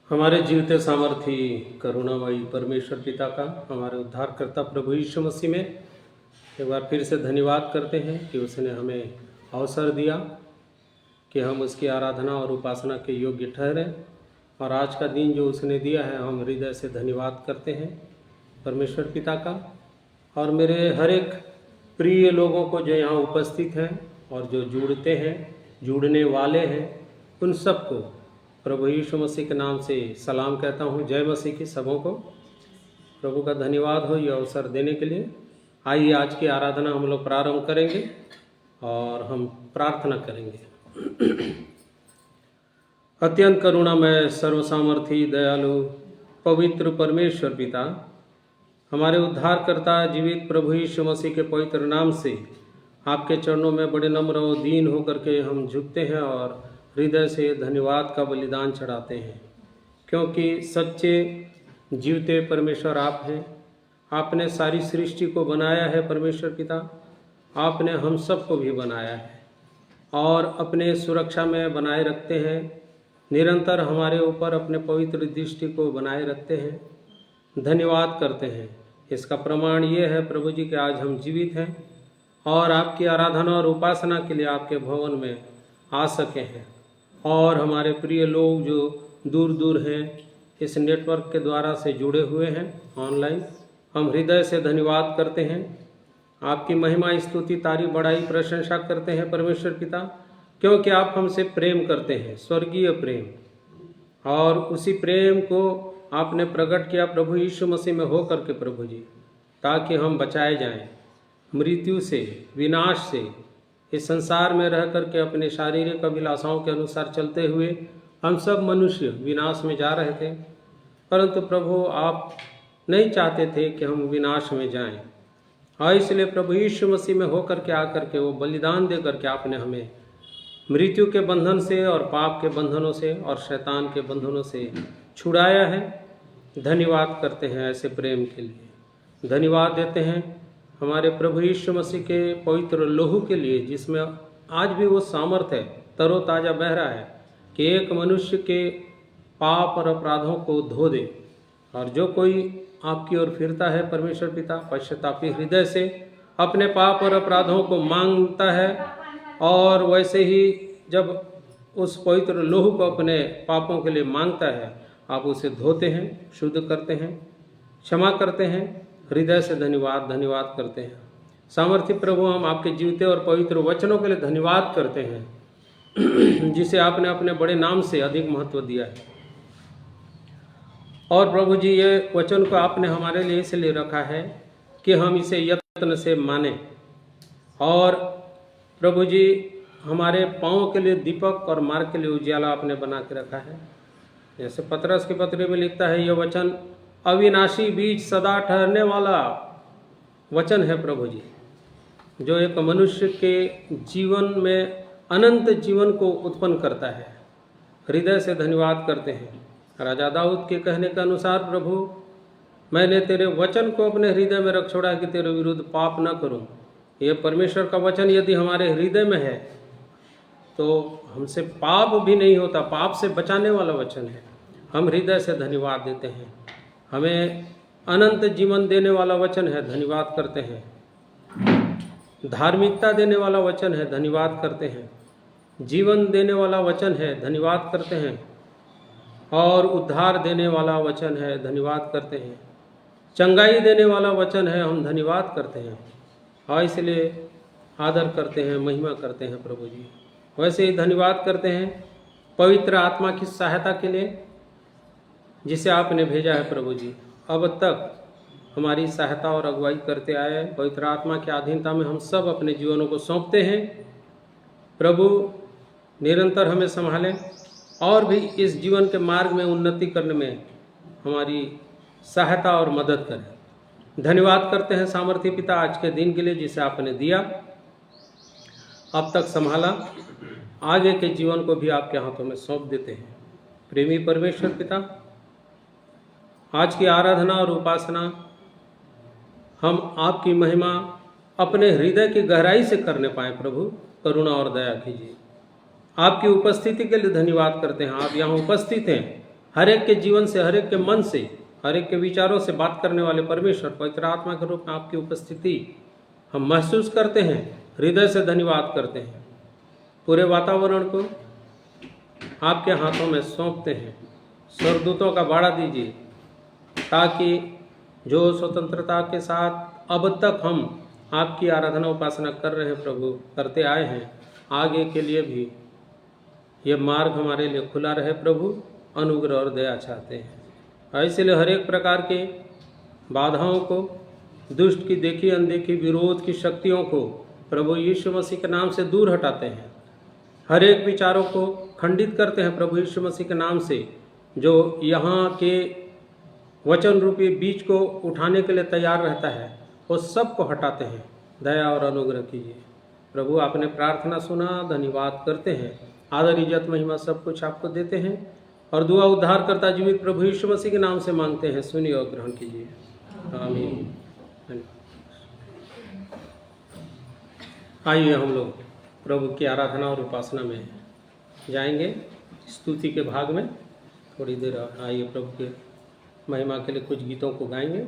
हमारे जीवते सामर्थी करुणामयी परमेश्वर पिता का हमारे उद्धारकर्ता प्रभु यीशु मसीह में एक बार फिर से धन्यवाद करते हैं कि उसने हमें अवसर दिया कि हम उसकी आराधना और उपासना के योग्य ठहरें। और आज का दिन जो उसने दिया है हम हृदय से धन्यवाद करते हैं परमेश्वर पिता का। और मेरे हर एक प्रिय लोगों को जो यहाँ उपस्थित हैं और जो जुड़ते हैं, जुड़ने वाले हैं, उन सबको प्रभु यीशु मसीह के नाम से सलाम कहता हूँ। जय मसीह की सबों को। प्रभु का धन्यवाद हो ये अवसर देने के लिए। आइए आज की आराधना हम लोग प्रारंभ करेंगे और हम प्रार्थना करेंगे। अत्यंत करुणामय सर्वसामर्थी दयालु पवित्र परमेश्वर पिता, हमारे उद्धारकर्ता जीवित प्रभु यीशु मसीह के पवित्र नाम से आपके चरणों में बड़े नम्र और दीन होकर के हम झुकते हैं और हृदय से धन्यवाद का बलिदान चढ़ाते हैं, क्योंकि सच्चे जीवते परमेश्वर आप हैं। आपने सारी सृष्टि को बनाया है परमेश्वर पिता, आपने हम सब को भी बनाया है और अपने सुरक्षा में बनाए रखते हैं। निरंतर हमारे ऊपर अपने पवित्र दृष्टि को बनाए रखते हैं। धन्यवाद करते हैं। इसका प्रमाण ये है प्रभु जी कि आज हम जीवित हैं और आपकी आराधना और उपासना के लिए आपके भवन में आ सके हैं। और हमारे प्रिय लोग जो दूर दूर हैं इस नेटवर्क के द्वारा से जुड़े हुए हैं ऑनलाइन, हम हृदय से धन्यवाद करते हैं। आपकी महिमा स्तुति तारीफ बड़ाई प्रशंसा करते हैं परमेश्वर पिता, क्योंकि आप हमसे प्रेम करते हैं, स्वर्गीय प्रेम। और उसी प्रेम को आपने प्रकट किया प्रभु यीशु मसीह में हो करके प्रभु जी, ताकि हम बचाए जाएं मृत्यु से, विनाश से। इस संसार में रह करके अपने शारीरिक अभिलाषाओं के अनुसार चलते हुए हम सब मनुष्य विनाश में जा रहे थे, परंतु प्रभु आप नहीं चाहते थे कि हम विनाश में जाएं। और इसलिए प्रभु यीशु मसीह में होकर के आकर के वो बलिदान दे करके आपने हमें मृत्यु के बंधन से और पाप के बंधनों से और शैतान के बंधनों से छुड़ाया है। धन्यवाद करते हैं ऐसे प्रेम के लिए। धन्यवाद देते हैं हमारे प्रभु यीशु मसीह के पवित्र लोहू के लिए, जिसमें आज भी वो सामर्थ्य है, तरोताज़ा बह रहा है कि एक मनुष्य के पाप और अपराधों को धो दे। और जो कोई आपकी ओर फिरता है परमेश्वर पिता पश्चातापी हृदय से, अपने पाप और अपराधों को मांगता है और वैसे ही जब उस पवित्र लोहू को अपने पापों के लिए मांगता है, आप उसे धोते हैं, शुद्ध करते हैं, क्षमा करते हैं। हृदय से धन्यवाद करते हैं। सामर्थ्य प्रभु, हम आपके जीवते और पवित्र वचनों के लिए धन्यवाद करते हैं जिसे आपने अपने बड़े नाम से अधिक महत्व दिया है। और प्रभु जी, ये वचन को आपने हमारे लिए इसलिए रखा है कि हम इसे यत्न से माने। और प्रभु जी, हमारे पाँव के लिए दीपक और मार्ग के लिए उजियाला आपने बना के रखा है। जैसे पतरस के पत्र में लिखता है, यह वचन अविनाशी बीज सदा ठहरने वाला वचन है प्रभु जी, जो एक मनुष्य के जीवन में अनंत जीवन को उत्पन्न करता है। हृदय से धन्यवाद करते हैं। राजा दाऊद के कहने के अनुसार, प्रभु मैंने तेरे वचन को अपने हृदय में रख छोड़ा कि तेरे विरुद्ध पाप न करूं। यह परमेश्वर का वचन यदि हमारे हृदय में है तो हमसे पाप भी नहीं होता, पाप से बचाने वाला वचन है। हम हृदय से धन्यवाद देते हैं। हमें अनंत जीवन देने वाला वचन है, धन्यवाद करते हैं। धार्मिकता देने वाला वचन है, धन्यवाद करते हैं। जीवन देने वाला वचन है, धन्यवाद करते हैं। और उद्धार देने वाला वचन है, धन्यवाद करते हैं। चंगाई देने वाला वचन है, हम धन्यवाद करते हैं। और इसलिए आदर करते हैं, महिमा करते हैं प्रभु जी। वैसे ही धन्यवाद करते हैं पवित्र आत्मा की सहायता के लिए, जिसे आपने भेजा है प्रभु जी। अब तक हमारी सहायता और अगुवाई करते आए। पवित्र आत्मा की अधीनता में हम सब अपने जीवनों को सौंपते हैं। प्रभु निरंतर हमें संभालें और भी इस जीवन के मार्ग में उन्नति करने में हमारी सहायता और मदद करें। धन्यवाद करते हैं सामर्थ्य पिता आज के दिन के लिए, जिसे आपने दिया, अब तक संभाला। आगे के जीवन को भी आपके हाथों में सौंप देते हैं। प्रेमी परमेश्वर पिता, आज की आराधना और उपासना हम आपकी महिमा अपने हृदय की गहराई से करने पाए। प्रभु करुणा और दया कीजिए। आपकी उपस्थिति के लिए धन्यवाद करते हैं। आप यहाँ उपस्थित हैं, हर एक के जीवन से, हर एक के मन से, हर एक के विचारों से बात करने वाले परमेश्वर, पवित्र आत्मा के रूप में आपकी उपस्थिति हम महसूस करते हैं, हृदय से धन्यवाद करते हैं। पूरे वातावरण को आपके हाथों में सौंपते हैं। स्वर्गदूतों का बाड़ा दीजिए ताकि जो स्वतंत्रता के साथ अब तक हम आपकी आराधना उपासना कर रहे हैं प्रभु, करते आए हैं, आगे के लिए भी ये मार्ग हमारे लिए खुला रहे प्रभु। अनुग्रह और दया चाहते हैं। इसलिए हर एक प्रकार के बाधाओं को, दुष्ट की देखी अनदेखी विरोध की शक्तियों को प्रभु यीशु मसीह के नाम से दूर हटाते हैं। हर एक विचारों को खंडित करते हैं प्रभु यीशु मसीह के नाम से। जो यहाँ के वचन रूपी बीज को उठाने के लिए तैयार रहता है, वो सब को हटाते हैं। दया और अनुग्रह कीजिए प्रभु। आपने प्रार्थना सुना, धन्यवाद करते हैं। आदर, इज्जत, महिमा सब कुछ आपको देते हैं और दुआ उद्धार करता जीवित प्रभु यीशु मसीह के नाम से मांगते हैं। सुनिए और ग्रहण कीजिए। आमीन। आइए हम लोग प्रभु की आराधना और उपासना में जाएंगे। स्तुति के भाग में थोड़ी देर आइए प्रभु के महिमा के लिए कुछ गीतों को गाएंगे।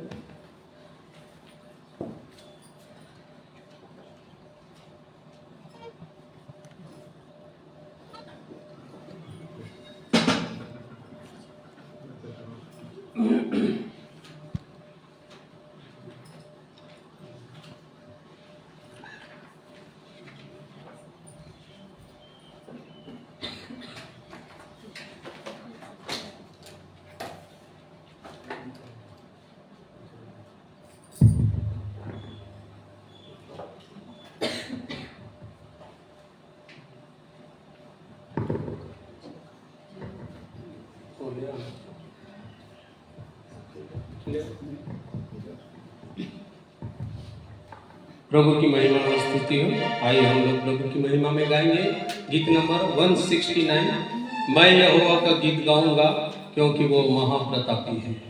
प्रभु की महिमा में स्तुति हो। आइए हम लोग प्रभु की महिमा में गाएंगे गीत नंबर 169। मैं यहोवा का गीत गाऊंगा क्योंकि वो महाप्रतापी है।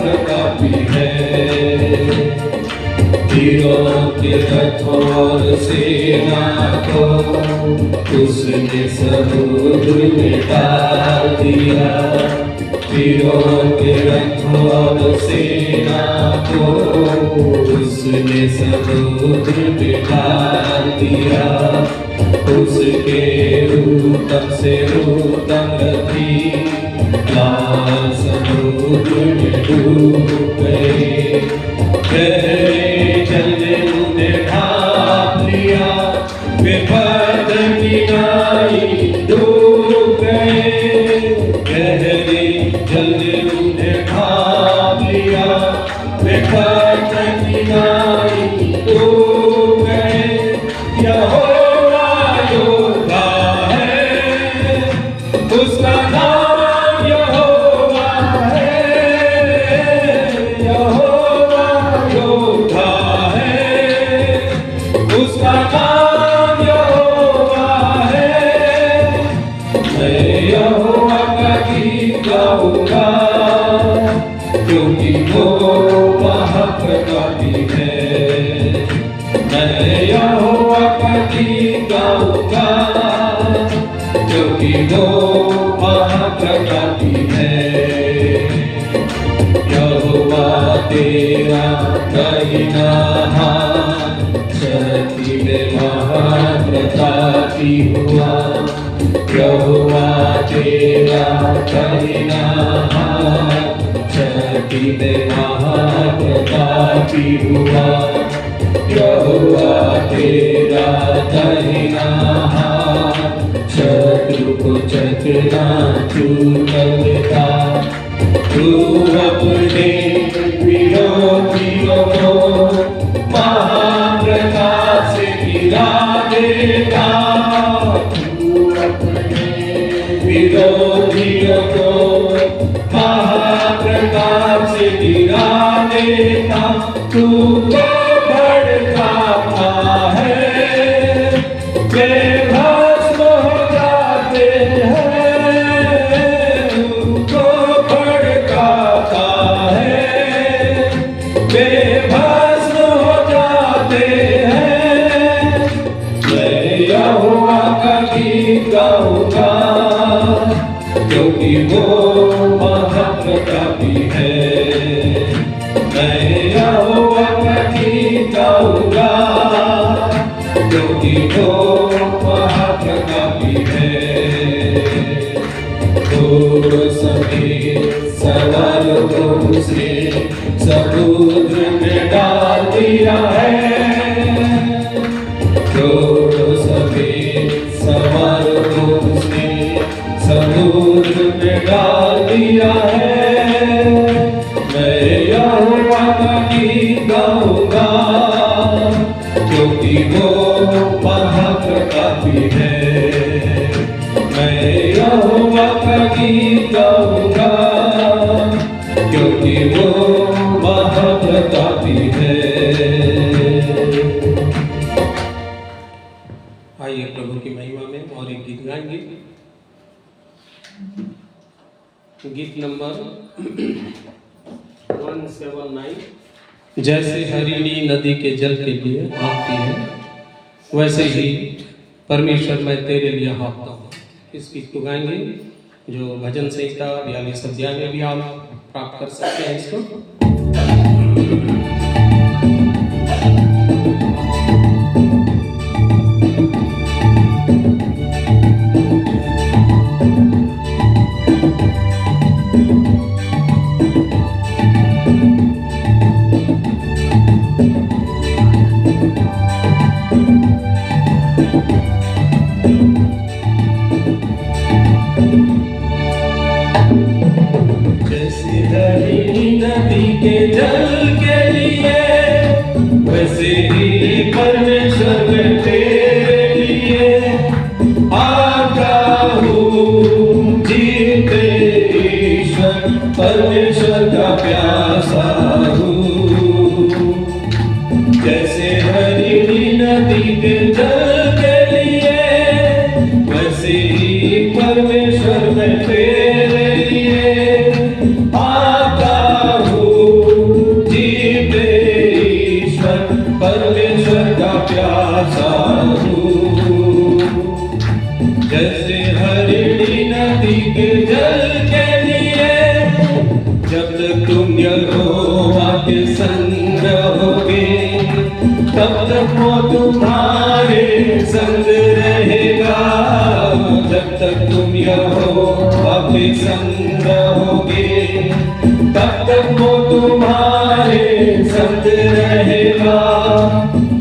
महाप्रतापी है। वीरों के रथों और सेना को उसने समुद्र में डाल दिया। वीरों के रथों और सेना को उसने समुद्र में डाल दिया। उसके उत्तम से उत्तम रथी लाल समुद्र में डूब गए। गहरे जल में उन्हें ढांप लिया, वे पद किनारे डूब गए। गहरे जल में उन्हें ढांप लिया, वे पद किनारे डूब गए। यहोवा योद्धा है, उसका नाम यहोवा है। यहोवा योद्धा है, उसका नाम यहोवा है। मैं यहोवा का गीत गाऊंगा, क्योंकि वो महाप्रतापी है। मैं यहोवा का गीत गाऊंगा, क्योंकि वो महाप्रतापी है। यहोवा तेरा दाहिना हाथ शक्ति में महाप्रतापी हुआ। यहोवा तेरा दाहिना हाथ शक्ति में महाप्रतापी हुआ। यहोवा तेरा दाहिना हाथ शत्रु को चकनाचूर करता। तू अपने विरोधियों को महाप्रताप से गिरा देता। तू अपने विरोधियों को महाप्रताप से गिरा देता। तू भड़काता है, वे भस्म हो जाते हैं। तुमको भड़काता है, वे भस्म हो जाते हैं। मैं यहोवा का गीत गाऊंगा, क्योंकि वो महाप्रतापी है। मैं यहोवा का गीत गाऊंगा, क्योंकि वो महाप्रतापी है। तो सभी सवार को उसने समुद्र में डाल दिया है। तो सभी सवार को उसने समुद्र में डाल दिया है। मैं यहोवा का गीत गाऊंगा, क्योंकि वो महाप्रतापी है। मैं यहोवा का गीत गाऊंगा, क्योंकि वो महाप्रतापी है। आइए प्रभु की महिमा में और एक गीत गाएंगे। गीत नंबर 179। जैसे हरिणी नदी के जल के लिए हाँफती है, वैसे ही परमेश्वर मैं तेरे लिए हाँफता हूँ। इस गीत को गाएंगे, जो भजन संहिता 42 अध्याय में भी आप प्राप्त कर सकते हैं इसको। परमेश्वर का प्यासा हूँ, जैसे हरिणी नदी के जल के लिए, वैसे ही परमेश्वर मैं तेरे लिए आता हूँ। आपके संग रहोगे, तब तक वो तुम्हारे संग रहेगा। जब तक तुम यहोवा के संग रहोगे, तब तक वो तुम्हारे संग रहेगा।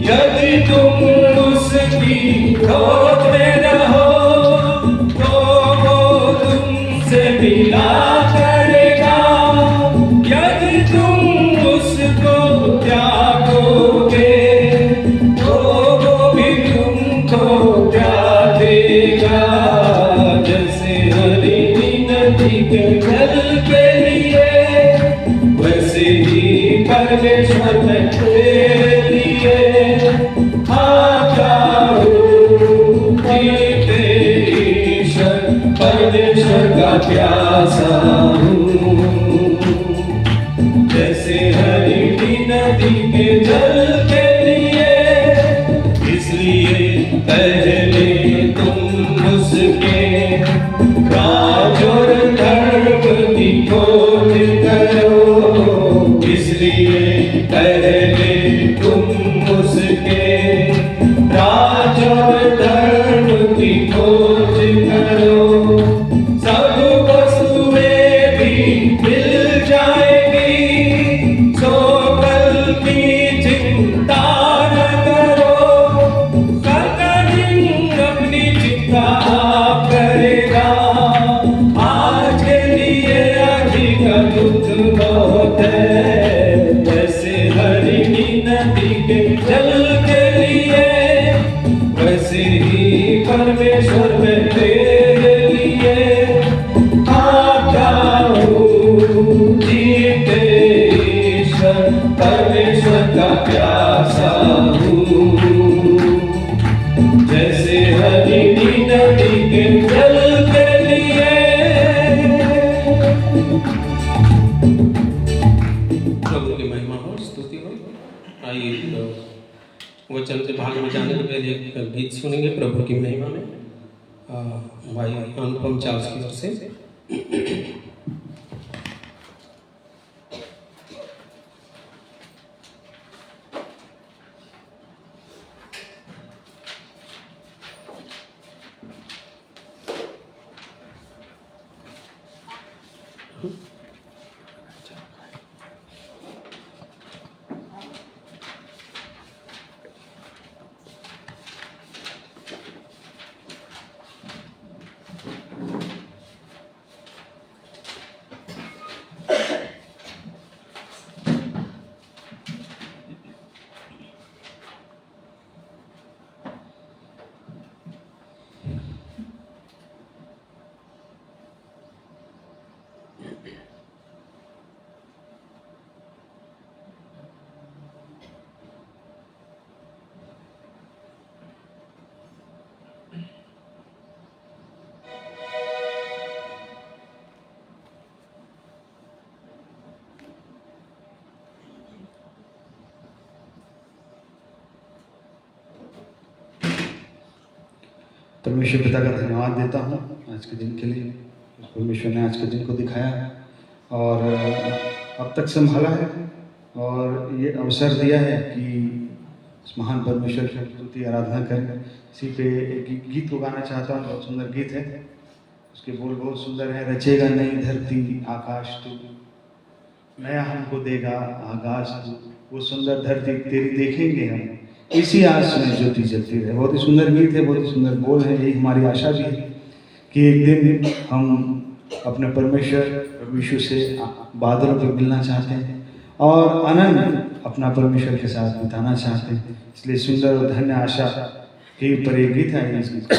यदि तुम उसकी खोज में रहो, तो वो तुमसे मिला करेगा। यदि तुम उसको त्यागोगे, तो वो भी तुमको त्याग देगा। जैसे हरी नदी के जल के लिए, वैसे ही परमेश्वर में तेरे लिए आ जाओ। जीते ईश्वर परमेश्वर का प्यासा हूँ। जैसे हरी नदी के जल के लिए, इसलिए पहले तुम उसके राज और धर्म की खोज करो। इसलिए पहले तुम उसके राज और धर्म की खोज करो। सब वस्तुएं भी मिल जाएगी, सो कल की चिंता न करो। कल दिन अपनी चिंता आप करेगा। आज के लिए अधिक दुख बहुत है। जैसे हरी नदी के जल के लिए, वैसे ही परमेश्वर में तेरे लिए आ जाओ। जीते ईश्वर परमेश्वर का प्यासा हूँ। जैसे हरी नदी के जल के लिए। प्रभु की महिमा हो, स्तुति हो। आइए वचन के भाग में जाने के पहले एक गीत सुनेंगे प्रभु की महिमा में, भाई अनुपम चार्ल्स की ओर से। परमेश्वर पिता का धन्यवाद देता हूँ आज के दिन के लिए। परमेश्वर ने आज के दिन को दिखाया है और अब तक संभाला है और ये अवसर दिया है कि उस महान परमेश्वर की स्तुति आराधना करें। इसी पे एक गीत को गाना चाहता हूँ, बहुत सुंदर गीत है। उसके बोल बहुत सुंदर है। रचेगा नई धरती आकाश तू, नया हमको देगा आगाज तू। वो सुंदर धरती तेरी देखेंगे हम, इसी आस में ज्योति जलती रहे। बहुत ही सुंदर गीत है, बहुत ही सुंदर बोल है। यही हमारी आशा भी है कि एक दिन हम अपने परमेश्वर प्रभु यीशु से बादलों पर मिलना चाहते हैं और आनंद अपना परमेश्वर के साथ बिताना चाहते हैं। इसलिए सुंदर और धन्य आशा के पर एक गीत है। इस गीत को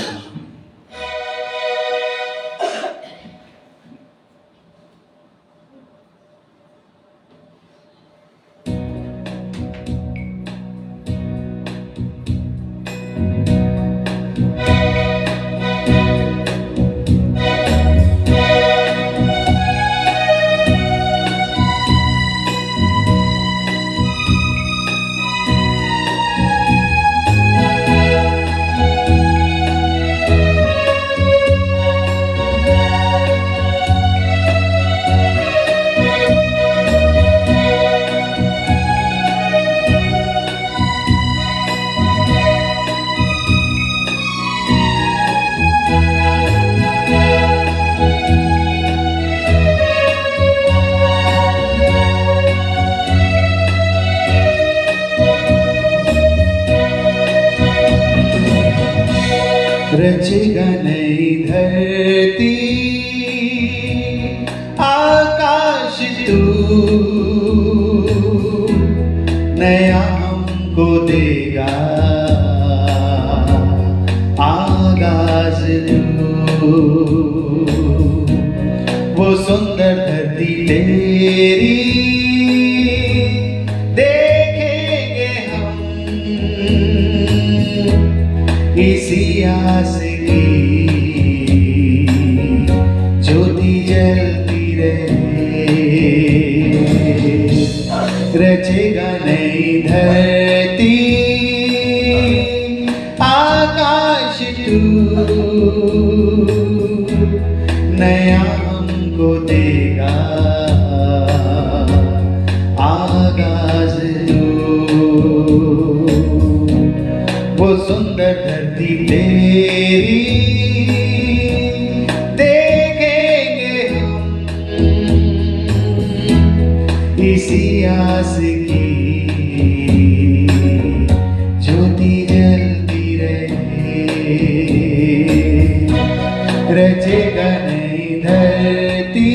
रचेगा नई धरती आकाश तू, नया हमको देगा आगाज तू। वो सुंदर धरती तेरी देखेंगे हम, इसी आस की ज्योति जलती रहे। रचेगा नई धरती आकाश तू, नया हमको देगा आगाज तू। वो सुंदर धरती तेरी देखेंगे हम, इसी आस की ज्योति जलती रहे। रचेगा नई धरती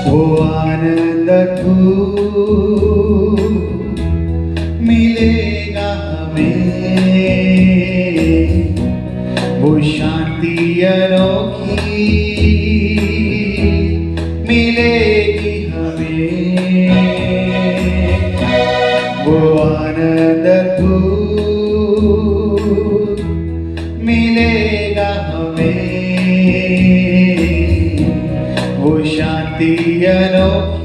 वो आनंद मिलेगा हमें, वो शांति अनोखी मिलेगी हमें। वो आनंद मिलेगा हमें, वो शांति अनोखी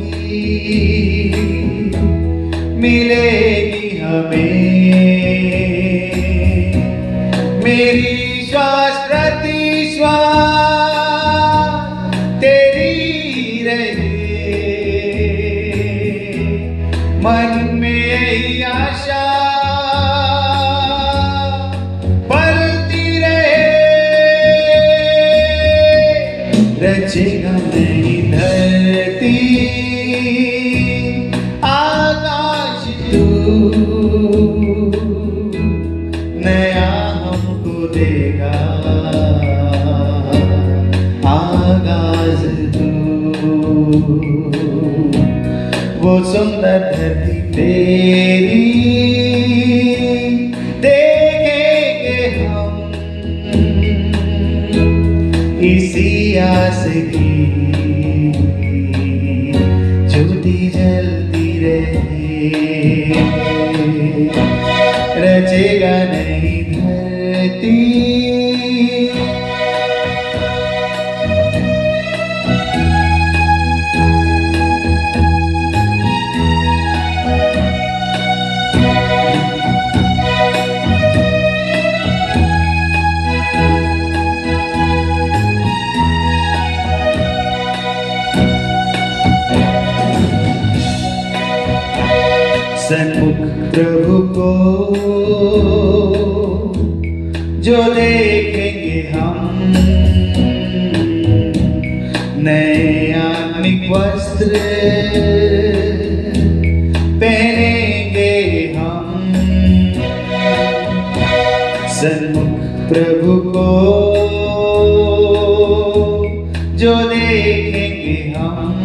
मिलेगी हमें। मेरी श्वास प्रति श्वास तेरी रहे, मन में यही आशा पलती रहे। रचेगा नई धरती आकाश तू, नया हमको देगा आगाज तू। वो सुंदर धरती तेरी देखेंगे हम, इसी आस की ज्योति जलती रहे। रचेगा नई धरती सन्मुख प्रभु को जो देखेंगे हम, नए आत्मिक वस्त्र पहनेंगे हम। सन्मुख प्रभु को जो देखेंगे हम,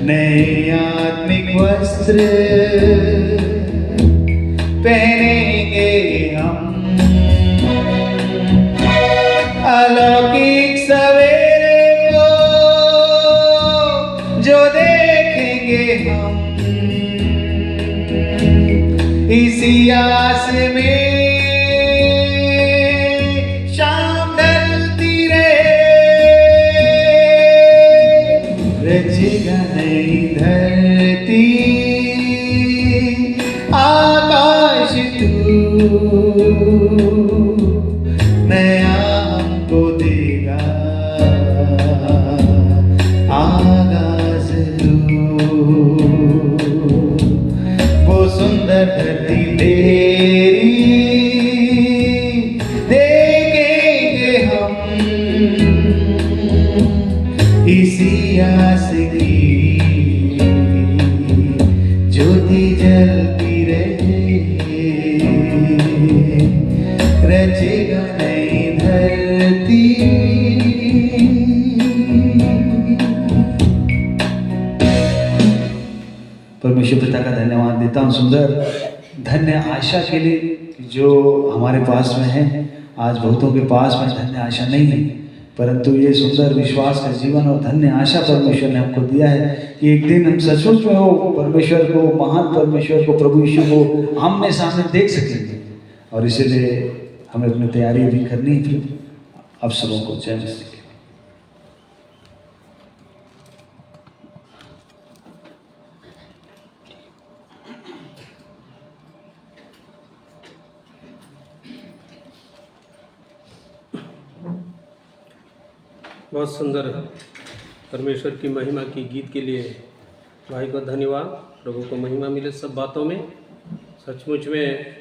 नए आत्मिक वस्त्र पहनेंगे हम। अलौकिक सवेरे को जो देखेंगे हम, इसी आस में शाम ढलती रहे। रचेगा नई धरती आकाश तू, नया हमको देगा तेरी देखेंगे हम इसी आस की ज्योति जलती रहे, रचेगा नई धरती। परमेश्वर पिता का धन्यवाद देता हूँ सुंदर धन्य आशा के लिए जो हमारे पास में है। आज बहुतों के पास में धन्य आशा नहीं है, परंतु ये सुंदर विश्वास का जीवन और धन्य आशा परमेश्वर ने हमको दिया है कि एक दिन हम सचमुच में वो परमेश्वर को, महान परमेश्वर को, प्रभु यीशु को आमने सामने देख सकेंगे। और इसीलिए हमें अपनी तैयारी भी करनी है। अब सबों को जय मसीह। बहुत सुंदर परमेश्वर की महिमा की गीत के लिए भाई को धन्यवाद। प्रभु को महिमा मिले सब बातों में। सचमुच में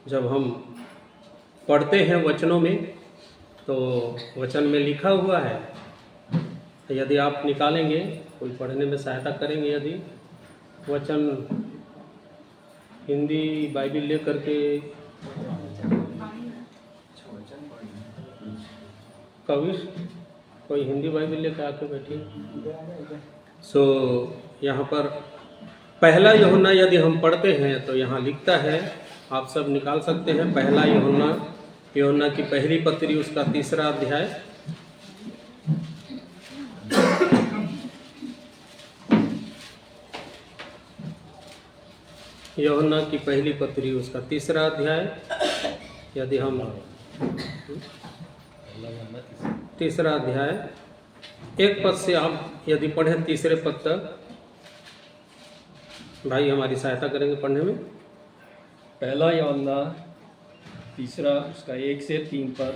जब हम पढ़ते हैं वचनों में तो वचन में लिखा हुआ है, यदि आप निकालेंगे, कोई पढ़ने में सहायता करेंगे, यदि वचन हिंदी बाइबिल ले करके कविश कोई हिंदी बाइबिल लेकर आके बैठी। यहाँ पर पहला यूहन्ना यदि हम पढ़ते हैं तो यहाँ लिखता है, आप सब निकाल सकते हैं, पहला यूहन्ना की पहली पत्री उसका 3रा अध्याय। यूहन्ना की पहली पत्री उसका 3रा अध्याय, यदि हम 3रा अध्याय 1 पद से आप यदि पढ़ें 3रे पद तक, भाई हमारी सहायता करेंगे पढ़ने में। पहला यूहन्ना 3 उसका 1 से 3 पद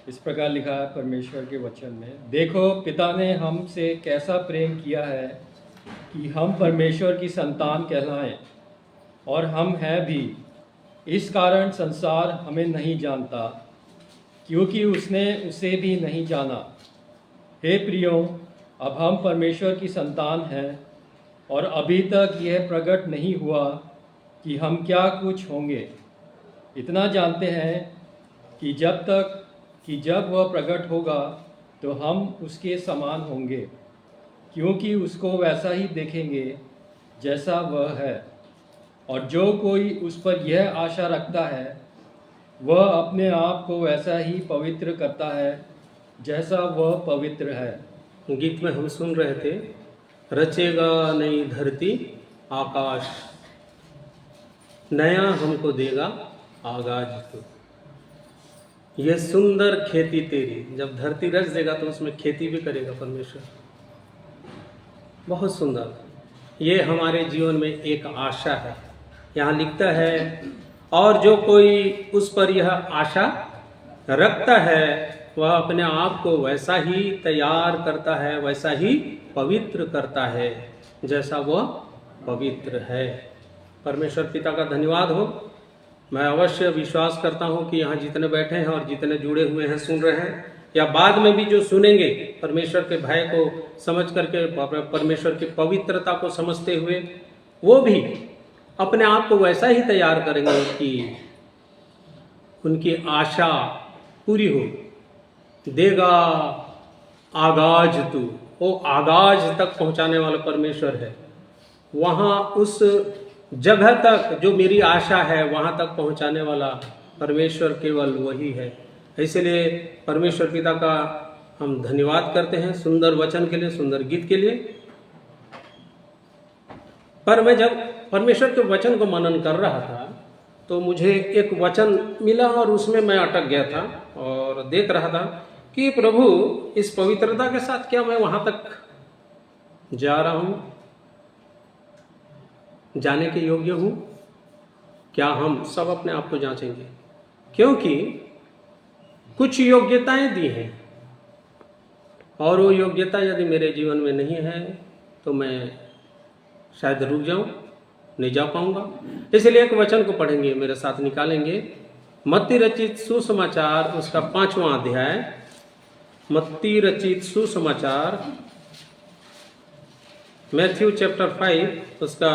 इस प्रकार लिखा है परमेश्वर के वचन में, देखो पिता ने हमसे कैसा प्रेम किया है कि हम परमेश्वर की संतान कहलाएं, और हम हैं भी। इस कारण संसार हमें नहीं जानता, क्योंकि उसने उसे भी नहीं जाना। हे प्रियो, अब हम परमेश्वर की संतान हैं, और अभी तक यह प्रकट नहीं हुआ कि हम क्या कुछ होंगे। इतना जानते हैं कि जब वह प्रकट होगा तो हम उसके समान होंगे, क्योंकि उसको वैसा ही देखेंगे जैसा वह है। और जो कोई उस पर यह आशा रखता है वह अपने आप को वैसा ही पवित्र करता है जैसा वह पवित्र है। गीत में हम सुन रहे थे, रचेगा नई धरती आकाश, नया हमको देगा आगाज तो। ये सुंदर खेती तेरी, जब धरती रच देगा तो उसमें खेती भी करेगा परमेश्वर। बहुत सुंदर, ये हमारे जीवन में एक आशा है। यहाँ लिखता है, और जो कोई उस पर यह आशा रखता है वह अपने आप को वैसा ही तैयार करता है, वैसा ही पवित्र करता है जैसा वह पवित्र है। परमेश्वर पिता का धन्यवाद हो। मैं अवश्य विश्वास करता हूँ कि यहाँ जितने बैठे हैं और जितने जुड़े हुए हैं, सुन रहे हैं, या बाद में भी जो सुनेंगे, परमेश्वर के भय को समझ करके, परमेश्वर की पवित्रता को समझते हुए, वो भी अपने आप को वैसा ही तैयार करेंगे कि उनकी आशा पूरी हो। देगा आगाज तू, वो आगाज तक पहुंचाने वाला परमेश्वर है। वहाँ उस जगह तक जो मेरी आशा है वहाँ तक पहुंचाने वाला परमेश्वर केवल वही है। इसलिए परमेश्वर पिता का हम धन्यवाद करते हैं सुंदर वचन के लिए, सुंदर गीत के लिए। पर मैं जब परमेश्वर के वचन को मनन कर रहा था तो मुझे एक वचन मिला और उसमें मैं अटक गया था और देख रहा था कि प्रभु, इस पवित्रता के साथ क्या मैं वहाँ तक जा रहा हूँ, जाने के योग्य हूँ? क्या हम सब अपने आप को जांचेंगे? क्योंकि कुछ योग्यताएं दी हैं और वो योग्यता यदि मेरे जीवन में नहीं है तो मैं शायद रुक जाऊं, नहीं जा पाऊंगा। इसलिए एक वचन को पढ़ेंगे, मेरे साथ निकालेंगे। मत्ती रचित सुसमाचार उसका 5वां अध्याय, मत्ती रचित सुसमाचार मैथ्यू चैप्टर 5 उसका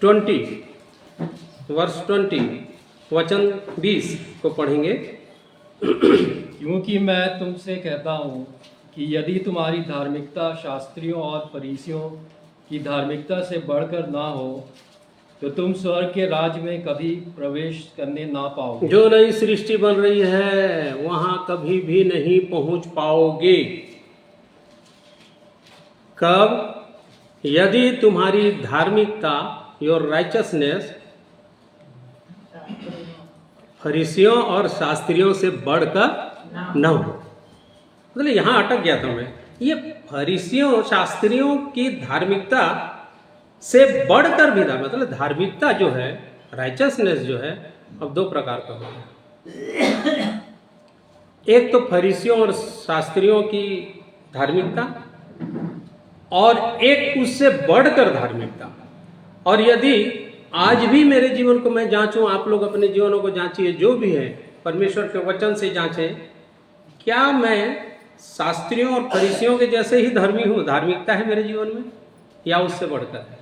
20 वर्ष 20 वचन 20 को पढ़ेंगे। क्योंकि मैं तुमसे कहता हूँ कि यदि तुम्हारी धार्मिकता शास्त्रियों और फरीसियों की धार्मिकता से बढ़कर ना हो तो तुम स्वर्ग के राज्य में कभी प्रवेश करने ना पाओगे। जो नई सृष्टि बन रही है वहां कभी भी नहीं पहुंच पाओगे। कब? यदि तुम्हारी धार्मिकता, योर राइचसनेस, फरीसियों और शास्त्रियों से बढ़कर न हो। मतलब यहां अटक गया था मैं। ये फरीसियों शास्त्रियों की धार्मिकता से बढ़कर भी था, मतलब धार्मिकता जो है, राइचसनेस जो है, अब दो प्रकार का हो गया। एक तो फरीसियों और शास्त्रियों की धार्मिकता, और एक उससे बढ़कर धार्मिकता। और यदि आज भी मेरे जीवन को मैं जांचूं, आप लोग अपने जीवनों को जांचिए, जो भी है परमेश्वर के वचन से जांचें, क्या मैं शास्त्रियों और फरीसियों के जैसे ही धर्मी हूँ? धार्मिकता है मेरे जीवन में या उससे बढ़कर है?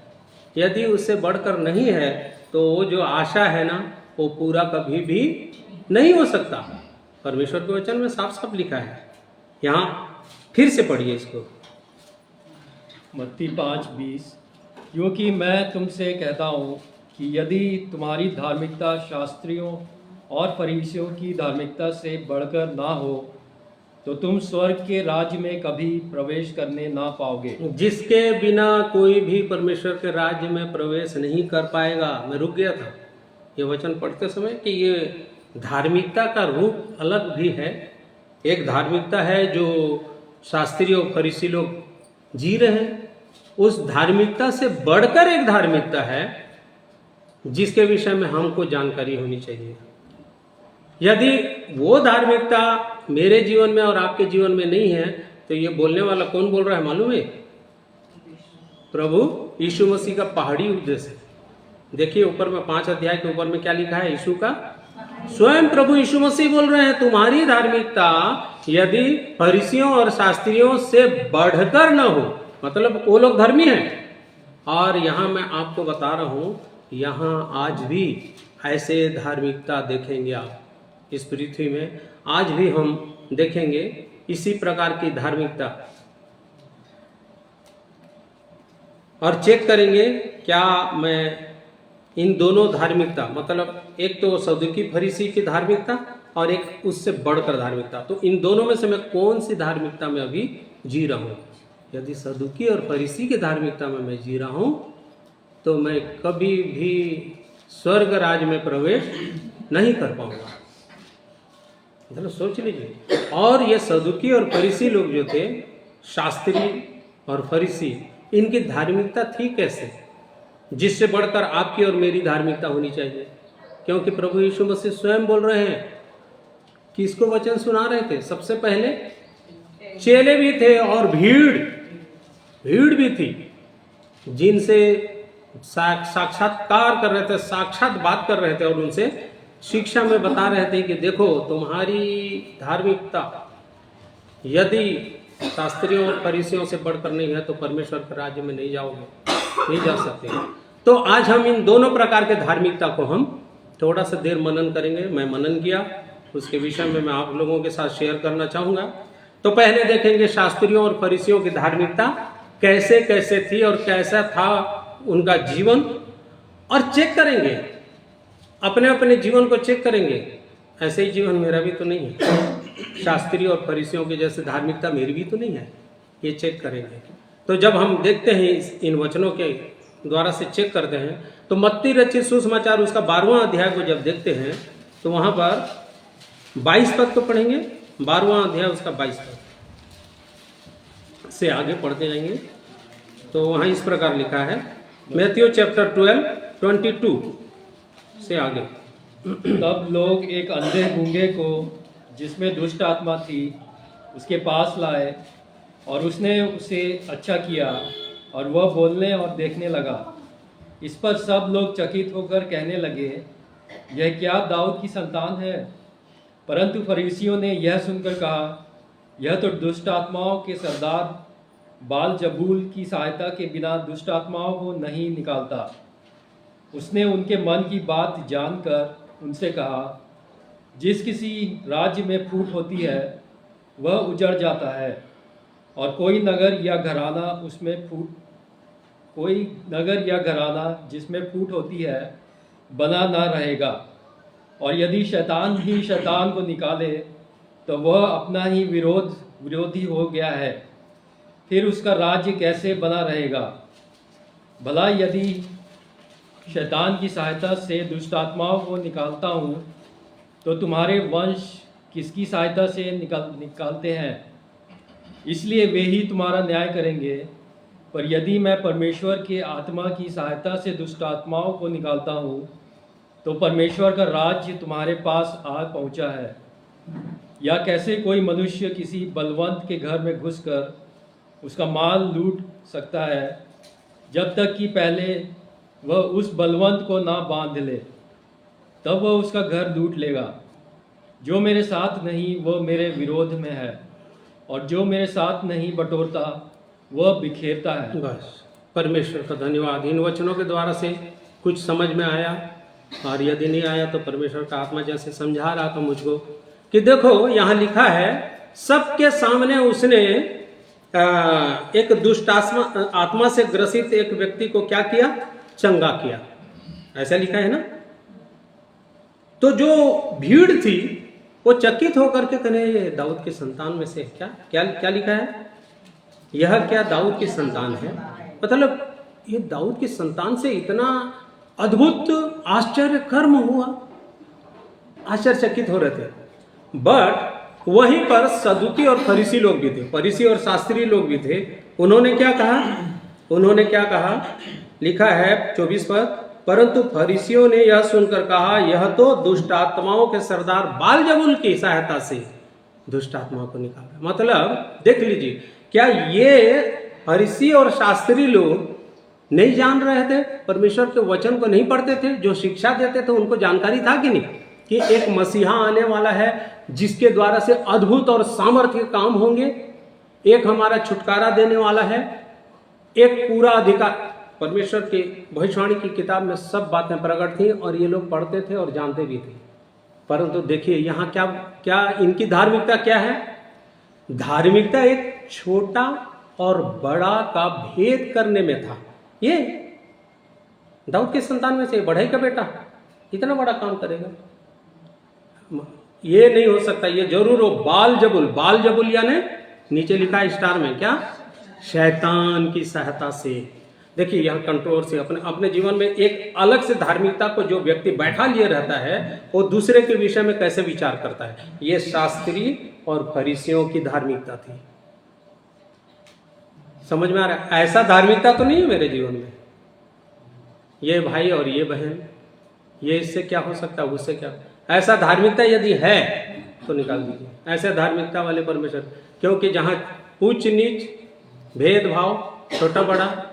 यदि उससे बढ़कर नहीं है तो वो जो आशा है ना, वो पूरा कभी भी नहीं हो सकता। परमेश्वर के वचन में साफ साफ लिखा है। यहाँ फिर से पढ़िए इसको, मत्ती 5:20। क्योंकि मैं तुमसे कहता हूँ कि यदि तुम्हारी धार्मिकता शास्त्रियों और फरीसियों की धार्मिकता से बढ़कर ना हो तो तुम स्वर्ग के राज्य में कभी प्रवेश करने ना पाओगे। जिसके बिना कोई भी परमेश्वर के राज्य में प्रवेश नहीं कर पाएगा। मैं रुक गया था ये वचन पढ़ते समय कि ये धार्मिकता का रूप अलग भी है। एक धार्मिकता है जो शास्त्री और फरीसी लोग जी रहे हैं, उस धार्मिकता से बढ़कर एक धार्मिकता है जिसके विषय में हमको जानकारी होनी चाहिए। यदि वो धार्मिकता मेरे जीवन में और आपके जीवन में नहीं है तो ये बोलने वाला कौन बोल रहा है मालूम है? प्रभु यीशु मसीह का पहाड़ी उपदेश है। देखिए ऊपर में 5 अध्याय के ऊपर में क्या लिखा है? यीशु का स्वयं प्रभु यीशु मसीह बोल रहे हैं, तुम्हारी धार्मिकता यदि फरीसियों और शास्त्रियों से बढ़कर न हो, मतलब वो लोग धर्मी हैं। और यहाँ मैं आपको बता रहा हूँ, यहाँ आज भी ऐसे धार्मिकता देखेंगे आप इस पृथ्वी में। आज भी हम देखेंगे इसी प्रकार की धार्मिकता, और चेक करेंगे क्या मैं इन दोनों धार्मिकता, मतलब एक तो सदुकी फरीसी की धार्मिकता और एक उससे बढ़कर धार्मिकता, तो इन दोनों में से मैं कौन सी धार्मिकता में अभी जी रहा हूँ। यदि सदुकी और फरीसी की धार्मिकता में मैं जी रहा हूँ तो मैं कभी भी स्वर्ग राज्य में प्रवेश नहीं कर पाऊंगा। मतलब सोच लीजिए। और ये सदुकी और फरीसी लोग जो थे, शास्त्री और फरीसी, इनकी धार्मिकता थी कैसे, जिससे बढ़कर आपकी और मेरी धार्मिकता होनी चाहिए। क्योंकि प्रभु यीशु मसीह स्वयं बोल रहे हैं, किसको वचन सुना रहे थे? सबसे पहले चेले भी थे और भीड़ भी थी, जिनसे साक्षात्कार कर रहे थे, साक्षात बात कर रहे थे और उनसे शिक्षा में बता रहे थे कि देखो तुम्हारी धार्मिकता यदि शास्त्रियों और फरीसियों से बढ़कर नहीं है तो परमेश्वर के राज्य में नहीं जाओगे, नहीं जा सकते। तो आज हम इन दोनों प्रकार के धार्मिकता को हम थोड़ा सा देर मनन करेंगे। मैं मनन किया, उसके विषय में मैं आप लोगों के साथ शेयर करना चाहूँगा। तो पहले देखेंगे शास्त्रियों और फरीसियों की धार्मिकता कैसे कैसे थी और कैसा था उनका जीवन, और चेक करेंगे, अपने अपने जीवन को चेक करेंगे। ऐसे ही जीवन मेरा भी तो नहीं है, शास्त्री और फरीसियों के जैसे धार्मिकता मेरी भी तो नहीं है, ये चेक करेंगे। तो जब हम देखते हैं इन वचनों के द्वारा से चेक करते हैं, तो मत्ती रचित सुसमाचार उसका 12वां अध्याय को जब देखते हैं तो वहाँ पर 22 पद को पढ़ेंगे। 12वां अध्याय उसका 22 पद से आगे पढ़ते जाएंगे। तो वहाँ इस प्रकार लिखा है, मैथ्यू चैप्टर 12:22 से आगे। तब लोग एक अंधे गूंगे को जिसमें दुष्ट आत्मा थी उसके पास लाए और उसने उसे अच्छा किया और वह बोलने और देखने लगा। इस पर सब लोग चकित होकर कहने लगे, यह क्या दाऊद की संतान है? परंतु फरीसियों ने यह सुनकर कहा, यह तो दुष्ट आत्माओं के सरदार बाल जबूल की सहायता के बिना दुष्ट आत्माओं को नहीं निकालता। उसने उनके मन की बात जानकर उनसे कहा, जिस किसी राज्य में फूट होती है वह उजड़ जाता है, और कोई नगर या घराना जिसमें फूट होती है बना न रहेगा। और यदि शैतान ही शैतान को निकाले तो वह अपना ही विरोधी हो गया है, फिर उसका राज्य कैसे बना रहेगा? भला यदि शैतान की सहायता से दुष्ट आत्माओं को निकालता हूँ तो तुम्हारे वंश किसकी सहायता से निकालते हैं? इसलिए वे ही तुम्हारा न्याय करेंगे। पर यदि मैं परमेश्वर के आत्मा की सहायता से दुष्ट आत्माओं को निकालता हूँ तो परमेश्वर का राज्य तुम्हारे पास आ पहुँचा है। या कैसे कोई मनुष्य किसी बलवंत के घर में घुसकर उसका माल लूट सकता है, जब तक कि पहले वह उस बलवंत को ना बांध ले, तब वह उसका घर लूट लेगा। जो मेरे साथ नहीं वह मेरे विरोध में है, और जो मेरे साथ नहीं बटोरता वह बिखेरता है। बस, परमेश्वर का धन्यवाद। इन वचनों के द्वारा से कुछ समझ में आया, और यदि नहीं आया तो परमेश्वर का आत्मा जैसे समझा रहा था मुझको कि देखो यहाँ लिखा है, सबके सामने उसने एक दुष्ट आत्मा से ग्रसित एक व्यक्ति को क्या किया? चंगा किया। ऐसा लिखा है ना। तो जो भीड़ थी वो चकित होकर के कहने, ये दाऊद की संतान में से क्या क्या क्या लिखा है? यह क्या दाऊद की संतान है? मतलब ये दाऊद की संतान से इतना अद्भुत आश्चर्य कर्म हुआ, आश्चर्यचकित हो रहे थे। बट वहीं पर सदुकी और फरीसी लोग भी थे, फरीसी और शास्त्री लोग भी थे। उन्होंने क्या कहा? लिखा है 24 पर, परंतु फरीसियों ने यह सुनकर कहा, यह तो दुष्ट आत्माओं के सरदार बालजबूल की सहायता से दुष्ट आत्माओं को निकाला। मतलब देख लीजिए, क्या ये फरीसी और शास्त्री लोग नहीं जान रहे थे? परमेश्वर के वचन को नहीं पढ़ते थे? जो शिक्षा देते थे उनको जानकारी था कि नहीं कि एक मसीहा आने वाला है जिसके द्वारा से अद्भुत और सामर्थ्य काम होंगे, एक हमारा छुटकारा देने वाला है, एक पूरा अधिकार। परमेश्वर की भविष्यवाणी की किताब में सब बातें प्रकट थी और ये लोग पढ़ते थे और जानते भी थे। परंतु देखिए यहाँ क्या इनकी धार्मिकता क्या है? धार्मिकता एक छोटा और बड़ा का भेद करने में था। ये दाऊद के संतान में से बढ़ई का बेटा इतना बड़ा काम करेगा, ये नहीं हो सकता। ये जरूर हो बाल जबुल नीचे लिखा है स्टार में, क्या? शैतान की सहायता से। देखिए यहाँ कंट्रोल से अपने जीवन में एक अलग से धार्मिकता को जो व्यक्ति बैठा लिए रहता है वो दूसरे के विषय में कैसे विचार करता है। ये शास्त्री और फरीसियों की धार्मिकता थी। समझ में आ रहा है? ऐसा धार्मिकता तो नहीं है मेरे जीवन में। ये भाई और ये बहन, ये इससे क्या हो सकता है, उससे क्या। ऐसा धार्मिकता यदि है तो निकाल दीजिए ऐसे धार्मिकता वाले परमेश्वर। क्योंकि जहां उच्च नीच, भेदभाव, छोटा बड़ा,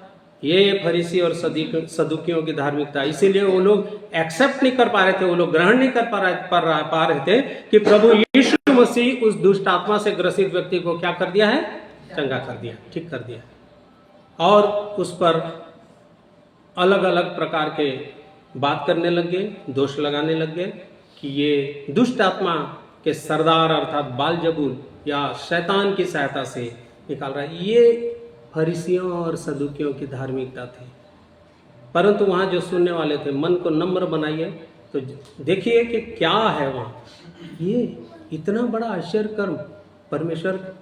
ये फरीसी और सदुकियों की धार्मिकता, इसीलिए वो लोग एक्सेप्ट नहीं कर पा रहे थे, वो लोग ग्रहण नहीं कर पा रहे थे कि प्रभु यीशु मसीह उस दुष्ट आत्मा से ग्रसित व्यक्ति को क्या कर दिया है? चंगा कर दिया, ठीक कर दिया। और उस पर अलग अलग प्रकार के बात करने लग गए, दोष लगाने लग गए कि ये दुष्ट आत्मा के सरदार अर्थात बालजबूल या शैतान की सहायता से निकाल रहा है। ये फरीसियों और सदुकियों की धार्मिकता थी। परंतु वहाँ जो सुनने वाले थे, मन को नम्र बनाइए तो देखिए कि क्या है वहाँ। ये इतना बड़ा आश्चर्य कर्म परमेश्वर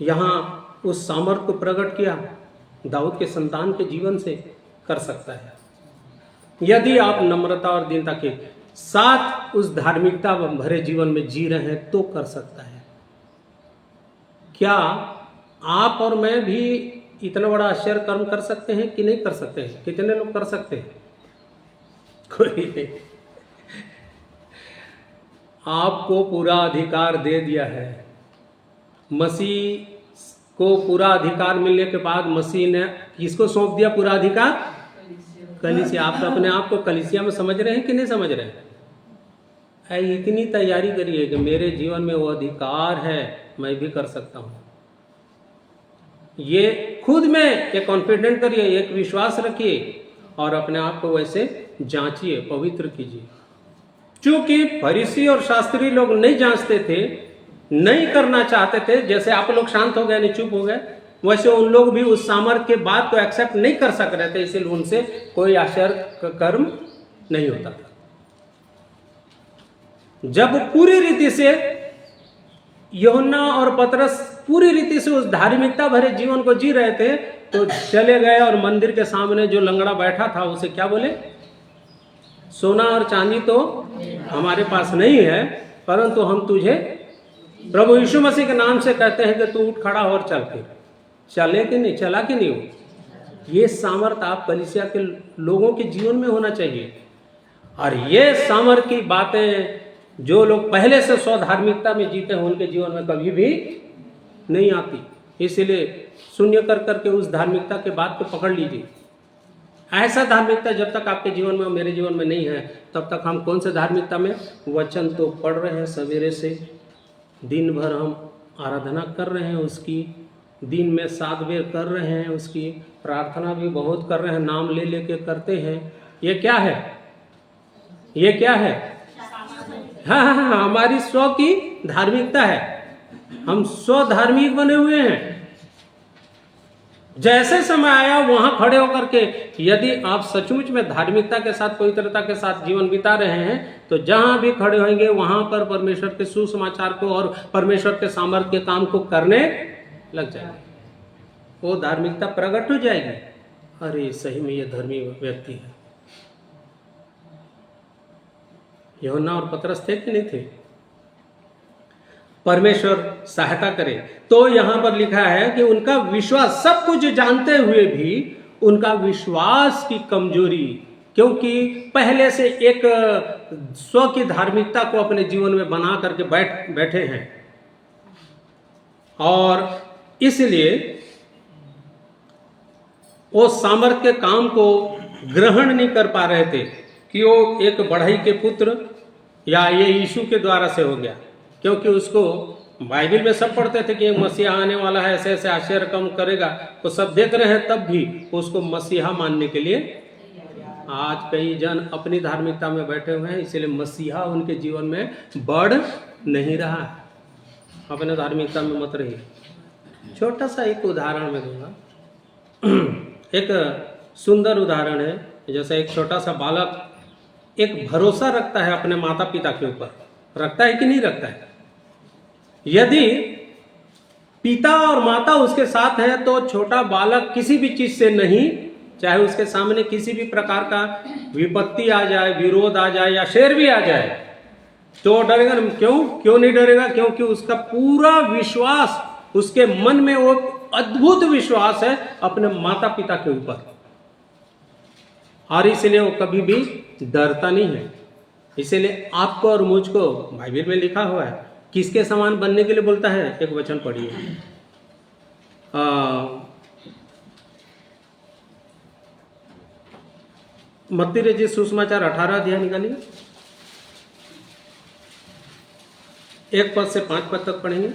यहाँ उस सामर्थ को प्रकट किया दाऊद के संतान के जीवन से कर सकता है। यदि आप नम्रता और दीनता के साथ उस धार्मिकता भरे जीवन में जी रहे हैं तो कर सकता है। क्या आप और मैं भी इतना बड़ा आश्चर्य कर्म कर सकते हैं कि नहीं कर सकते हैं? कितने लोग कर सकते हैं? कोई नहीं। आपको पूरा अधिकार दे दिया है। मसीह को पूरा अधिकार मिलने के बाद मसीह ने किसको सौंप दिया पूरा अधिकार? कलीसिया। आप तो अपने आप को कलीसिया में समझ रहे हैं कि नहीं समझ रहे हैं? इतनी तैयारी करिए कि मेरे जीवन में वो अधिकार है, मैं भी कर सकता हूँ। ये खुद में एक कॉन्फिडेंट करिए, एक विश्वास रखिए और अपने आप को वैसे जांचिए, पवित्र कीजिए। क्योंकि फरीसी और शास्त्री लोग नहीं जांचते थे, नहीं करना चाहते थे। जैसे आप लोग शांत हो गए, नहीं चुप हो गए, वैसे उन लोग भी उस सामर्थ के बात को एक्सेप्ट नहीं कर सक रहे थे, इसलिए उनसे कोई आश्चर्य कर्म नहीं होता था। जब पूरी रीति से यूहन्ना और पतरस पूरी रीति से उस धार्मिकता भरे जीवन को जी रहे थे, तो चले गए और मंदिर के सामने जो लंगड़ा बैठा था उसे क्या बोले? सोना और चांदी तो हमारे पास नहीं है, परंतु हम तुझे प्रभु यीशु मसीह के नाम से कहते हैं कि तू उठ खड़ा हो और चल। फिर चले कि नहीं, चला कि नहीं हो? ये सामर्थ आप कलीसिया के लोगों के जीवन में होना चाहिए। और ये सामर्थ की बातें जो लोग पहले से स्वधार्मिकता में जीते हैं उनके जीवन में कभी भी नहीं आती। इसलिए शून्य कर करके उस धार्मिकता के बात को पकड़ लीजिए। ऐसा धार्मिकता जब तक आपके जीवन में और मेरे जीवन में नहीं है, तब तक हम कौन से धार्मिकता में? वचन तो पढ़ रहे हैं सवेरे से, दिन भर हम आराधना कर रहे हैं उसकी, दिन में 7 बेर कर रहे हैं उसकी, प्रार्थना भी बहुत कर रहे हैं, नाम ले लेके करते हैं। ये क्या है? ये क्या है? हाँ, हमारी स्व की धार्मिकता है। हम स्व धार्मिक बने हुए हैं। जैसे समय आया वहां खड़े होकर के यदि आप सचमुच में धार्मिकता के साथ, पवित्रता के साथ जीवन बिता रहे हैं, तो जहां भी खड़े होंगे वहां पर परमेश्वर के सुसमाचार को और परमेश्वर के सामर्थ्य के काम को करने लग जाएंगे। वो धार्मिकता प्रकट हो जाएगी। अरे सही में ये धर्मी व्यक्ति है। यूहन्ना और पतरस थे कि नहीं थे? परमेश्वर सहायता करे। तो यहां पर लिखा है कि उनका विश्वास, सब कुछ जानते हुए भी उनका विश्वास की कमजोरी, क्योंकि पहले से एक स्व की धार्मिकता को अपने जीवन में बना करके बैठे हैं, और इसलिए वो सामर्थ्य के काम को ग्रहण नहीं कर पा रहे थे कि वो एक बढ़ई के पुत्र या ये यीशु के द्वारा से हो गया। क्योंकि उसको बाइबल में सब पढ़ते थे कि एक मसीहा आने वाला है, ऐसे ऐसे आश्चर्य कम करेगा, तो सब देख रहे हैं, तब भी उसको मसीहा मानने के लिए आज कई जन अपनी धार्मिकता में बैठे हुए हैं, इसलिए मसीहा उनके जीवन में बढ़ नहीं रहा है। अपने धार्मिकता में मत रहिए। छोटा सा एक उदाहरण मैं दूंगा। एक सुंदर उदाहरण है, जैसे एक छोटा सा बालक एक भरोसा रखता है अपने माता पिता के ऊपर, रखता है कि नहीं रखता है? यदि पिता और माता उसके साथ है तो छोटा बालक किसी भी चीज से नहीं, चाहे उसके सामने किसी भी प्रकार का विपत्ति आ जाए, विरोध आ जाए या शेर भी आ जाए, तो डरेगा नहीं। क्यों नहीं डरेगा? क्योंकि उसका पूरा विश्वास, उसके मन में वो अद्भुत विश्वास है अपने माता पिता के ऊपर, और इसलिए वो कभी भी डरता नहीं है। इसलिए आपको और मुझको बाइबल में लिखा हुआ है किसके समान बनने के लिए बोलता है? एक वचन पढ़िए, मत्ती रचित सुसमाचार 18 अध्याय निकालिए, 1 पद से 5 पद तक पढ़ेंगे।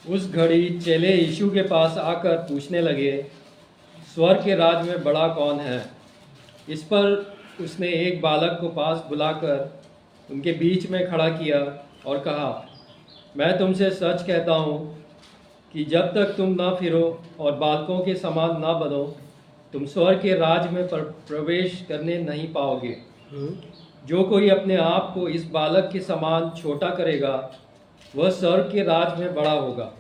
उस घड़ी चेले यीशु के पास आकर पूछने लगे, स्वर्ग के राज में बड़ा कौन है? इस पर उसने एक बालक को पास बुलाकर उनके बीच में खड़ा किया और कहा, मैं तुमसे सच कहता हूँ कि जब तक तुम ना फिरो और बालकों के समान ना बनो, तुम स्वर्ग के राज में प्रवेश करने नहीं पाओगे। जो कोई अपने आप को इस बालक के समान छोटा करेगा, वह स्वर्ग के राज में बड़ा होगा।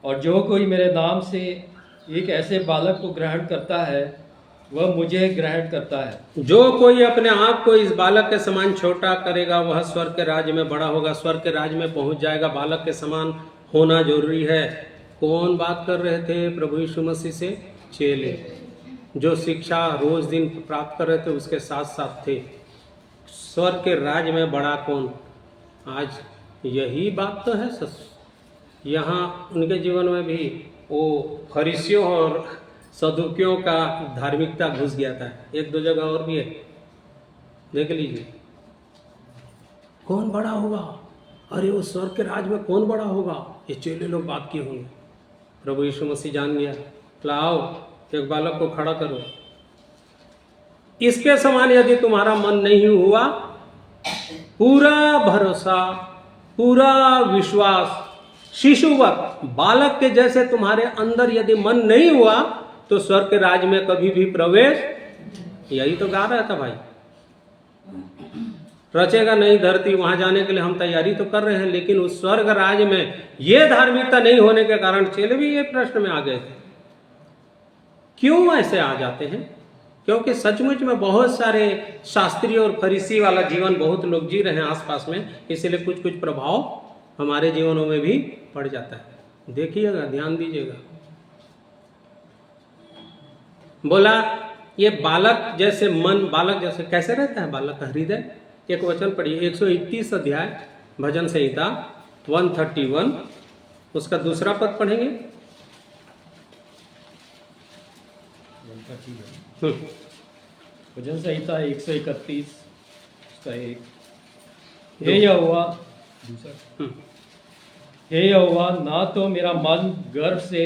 और जो कोई मेरे नाम से एक ऐसे बालक को ग्रहण करता है, वह मुझे ग्रहण करता है। जो कोई अपने आप को इस बालक के समान छोटा करेगा, वह स्वर्ग के राज्य में बड़ा होगा, स्वर्ग के राज्य में पहुंच जाएगा। बालक के समान होना जरूरी है। कौन बात कर रहे थे? प्रभु यीशु मसीह से चेले, जो शिक्षा रोज दिन प्राप्त कर रहे थे, उसके साथ साथ थे। स्वर्ग के राज्य में बड़ा कौन? आज यही बात तो है। यहाँ उनके जीवन में भी वो फरीसियों और सदुकियों का धार्मिकता घुस गया था। एक दो जगह और भी है, देख लीजिए। कौन बड़ा होगा, अरे वो स्वर्ग के राज में कौन बड़ा होगा, ये चेले लोग बात किए होंगे। प्रभु यीशु मसीह जान गया, लाओ एक बालक को खड़ा करो, इसके समान यदि तुम्हारा मन नहीं हुआ, पूरा भरोसा, पूरा विश्वास, शिशुवत बालक के जैसे तुम्हारे अंदर यदि मन नहीं हुआ, तो स्वर्ग के राज में कभी भी प्रवेश, यही तो गा रहा था भाई। रचेगा नहीं धरती, वहां जाने के लिए हम तैयारी तो कर रहे हैं, लेकिन उस स्वर्ग राज में ये धार्मिकता नहीं होने के कारण चेले भी ये प्रश्न में आ गए थे। क्यों ऐसे आ जाते हैं? क्योंकि सचमुच में बहुत सारे शास्त्रीय और फरीसी वाला जीवन बहुत लोग जी रहे हैं आसपास में, इसलिए कुछ कुछ प्रभाव हमारे जीवनों में भी पड़ जाता है। देखिएगा, ध्यान दीजिएगा। बोला ये बालक जैसे मन, बालक जैसे कैसे रहता है बालक का हृदय? एक वचन पढ़िए, 131 अध्याय भजन संहिता 131, उसका दूसरा पद पढ़ेंगे। भजन संहिता 131 उसका 1। हे यहोवा, हे यहोवा, ना तो मेरा मन गर्व से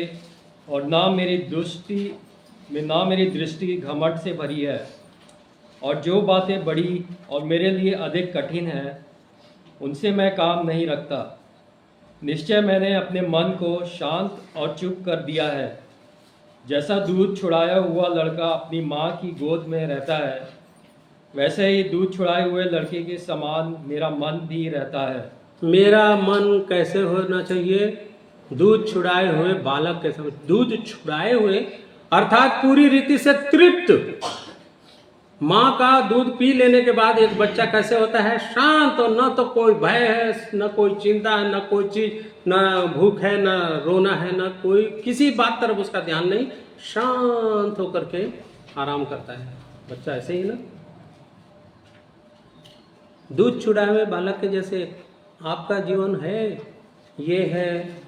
और ना मेरी दृष्टि घमंड से भरी है, और जो बातें बड़ी और मेरे लिए अधिक कठिन हैं उनसे मैं काम नहीं रखता। निश्चय मैंने अपने मन को शांत और चुप कर दिया है। जैसा दूध छुड़ाया हुआ लड़का अपनी माँ की गोद में रहता है, वैसे ही दूध छुड़ाए हुए लड़के के समान मेरा मन भी रहता है। मेरा मन कैसे होना चाहिए? दूध छुड़ाए हुए बालक के समान। दूध छुड़ाए हुए अर्थात पूरी रीति से तृप्त। माँ का दूध पी लेने के बाद एक बच्चा कैसे होता है? शांत, और न तो कोई भय है, न कोई चिंता है, न कोई चीज, न भूख है, न रोना है, न कोई किसी बात तरफ उसका ध्यान नहीं, शांत होकर के आराम करता है बच्चा। ऐसे ही ना, दूध छुड़ाए हुए बालक के जैसे आपका जीवन है। ये है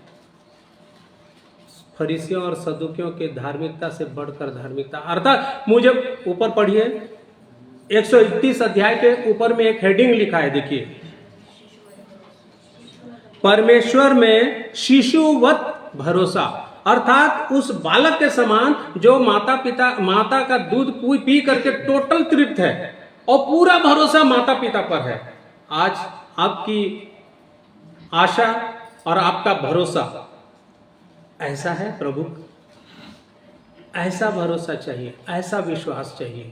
फरीसियों और सदुकियों के धार्मिकता से बढ़कर धार्मिकता। अर्थात मुझे ऊपर पढ़िए, 131 अध्याय के ऊपर में एक हेडिंग लिखा है, देखिए, परमेश्वर में शिशुवत भरोसा। अर्थात उस बालक के समान जो माता का दूध पी करके टोटल तृप्त है और पूरा भरोसा माता पिता पर है। आज आपकी आशा और आपका भरोसा ऐसा है प्रभु? ऐसा भरोसा चाहिए, ऐसा विश्वास चाहिए,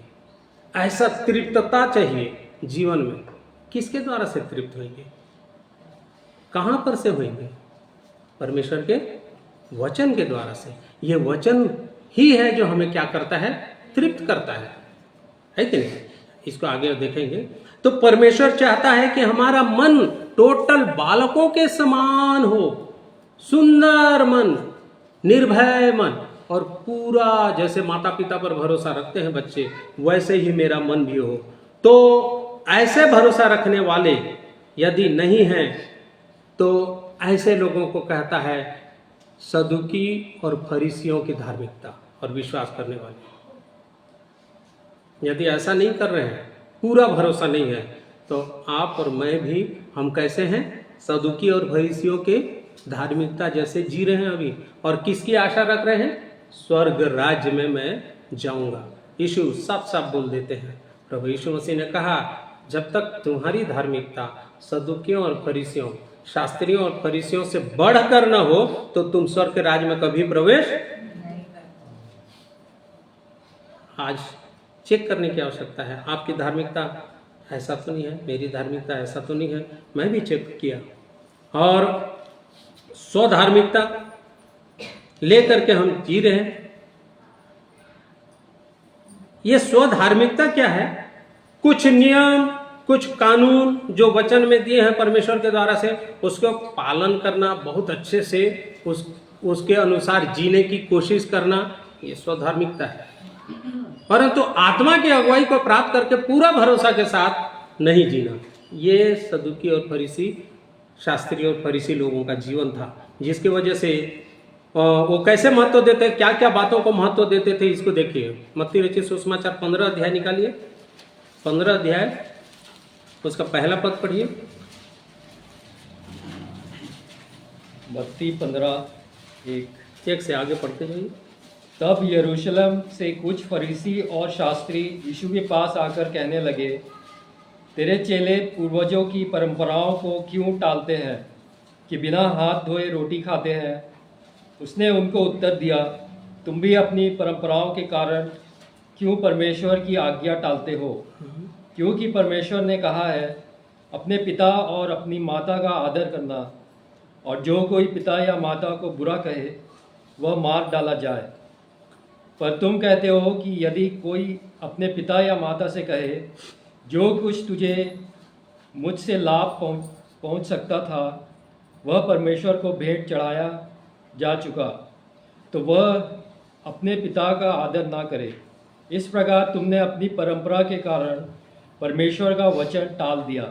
ऐसा तृप्तता चाहिए जीवन में। किसके द्वारा से तृप्त होंगे? कहां पर से होंगे? परमेश्वर के वचन के द्वारा से। यह वचन ही है जो हमें क्या करता है? तृप्त करता है कि नहीं? इसको आगे देखेंगे। तो परमेश्वर चाहता है कि हमारा मन टोटल बालकों के समान हो, सुंदर मन, निर्भय मन, और पूरा जैसे माता पिता पर भरोसा रखते हैं बच्चे, वैसे ही मेरा मन भी हो। तो ऐसे भरोसा रखने वाले यदि नहीं हैं, तो ऐसे लोगों को कहता है सदुकी और फरीसियों की धार्मिकता और विश्वास करने वाले। यदि ऐसा नहीं कर रहे हैं, पूरा भरोसा नहीं है, तो आप और मैं भी, हम कैसे हैं? सदुकी और फरीसियों के धार्मिकता जैसे जी रहे हैं अभी। और किसकी आशा रख रहे हैं? स्वर्ग राज्य में मैं जाऊंगा। यीशु साफ साफ बोल देते हैं। प्रभु यीशु मसीह ने कहा, जब तक तुम्हारी धार्मिकता सदुकियों और फरीसियों, शास्त्रियों और फरीसियों से बढ़कर न हो, तो तुम स्वर्ग के राज्य में कभी प्रवेश। आज चेक करने की आवश्यकता है। आपकी धार्मिकता ऐसा तो नहीं है, मेरी धार्मिकता ऐसा तो नहीं है। मैं भी चेक किया, और स्वधार्मिकता लेकर के हम जी रहे हैं। ये स्वधार्मिकता क्या है? कुछ नियम, कुछ कानून जो वचन में दिए हैं परमेश्वर के द्वारा से, उसको पालन करना, बहुत अच्छे से उसके अनुसार जीने की कोशिश करना, ये स्वधार्मिकता है। परंतु आत्मा की अगुवाई को प्राप्त करके पूरा भरोसा के साथ नहीं जीना, ये सदुकी और फरीसी शास्त्री और फरीसी लोगों का जीवन था, जिसकी वजह से वो कैसे महत्व देते, क्या क्या बातों को महत्व देते थे, इसको देखिए। मत्ती रचित सुसमाचार 15 अध्याय निकालिए, 15 अध्याय उसका पहला पद पढ़िए। मत्ती 15:1। एक से आगे पढ़ते जाइए। तब यरूशलेम से कुछ फरीसी और शास्त्री यीशु के पास आकर कहने लगे, तेरे चेले पूर्वजों की परंपराओं को क्यों टालते हैं कि बिना हाथ धोए रोटी खाते हैं? उसने उनको उत्तर दिया, तुम भी अपनी परंपराओं के कारण क्यों परमेश्वर की आज्ञा टालते हो? क्योंकि परमेश्वर ने कहा है, अपने पिता और अपनी माता का आदर करना, और जो कोई पिता या माता को बुरा कहे वह मार डाला जाए। पर तुम कहते हो कि यदि कोई अपने पिता या माता से कहे, जो कुछ तुझे मुझसे लाभ पहुंच सकता था वह परमेश्वर को भेंट चढ़ाया जा चुका, तो वह अपने पिता का आदर ना करे। इस प्रकार तुमने अपनी परंपरा के कारण परमेश्वर का वचन टाल दिया।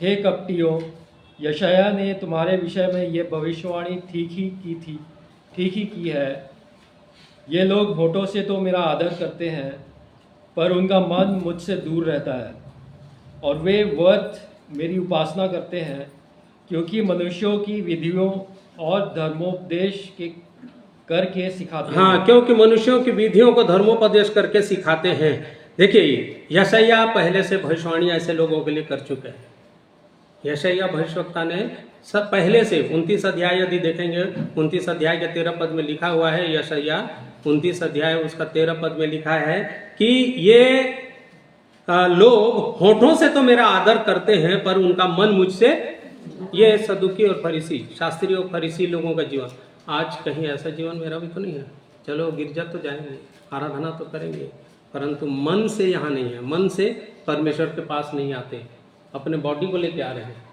हे कपटियों, यशायाह ने तुम्हारे विषय में ये भविष्यवाणी ठीक ही की है। ये लोग होठों से तो मेरा आदर करते हैं, पर उनका मन मुझसे दूर रहता है, और वे व्यर्थ मेरी उपासना करते हैं, क्योंकि मनुष्यों की विधियों और धर्मोपदेश के करके सिखाते हैं। हाँ, क्योंकि मनुष्यों की विधियों को धर्मोपदेश करके सिखाते हैं। देखिए, यशायाह पहले से भविष्यवाणी ऐसे लोगों के लिए कर चुके हैं। यशायाह भविष्यवक्ता ने सब पहले से 29 अध्याय यदि देखेंगे, 29 अध्याय के 13 पद में लिखा हुआ है, यशायाह 29 अध्याय उसका 13 पद में लिखा है कि ये लोग होठों से तो मेरा आदर करते हैं, पर उनका मन मुझसे, ये सदुकी और फरीसी, शास्त्री और फरीसी लोगों का जीवन। आज कहीं ऐसा जीवन मेरा भी तो नहीं है। चलो गिरजा तो जाएंगे, आराधना तो करेंगे, परंतु मन से यहाँ नहीं है, मन से परमेश्वर के पास नहीं आते, अपने बॉडी को लेके आ रहे हैं।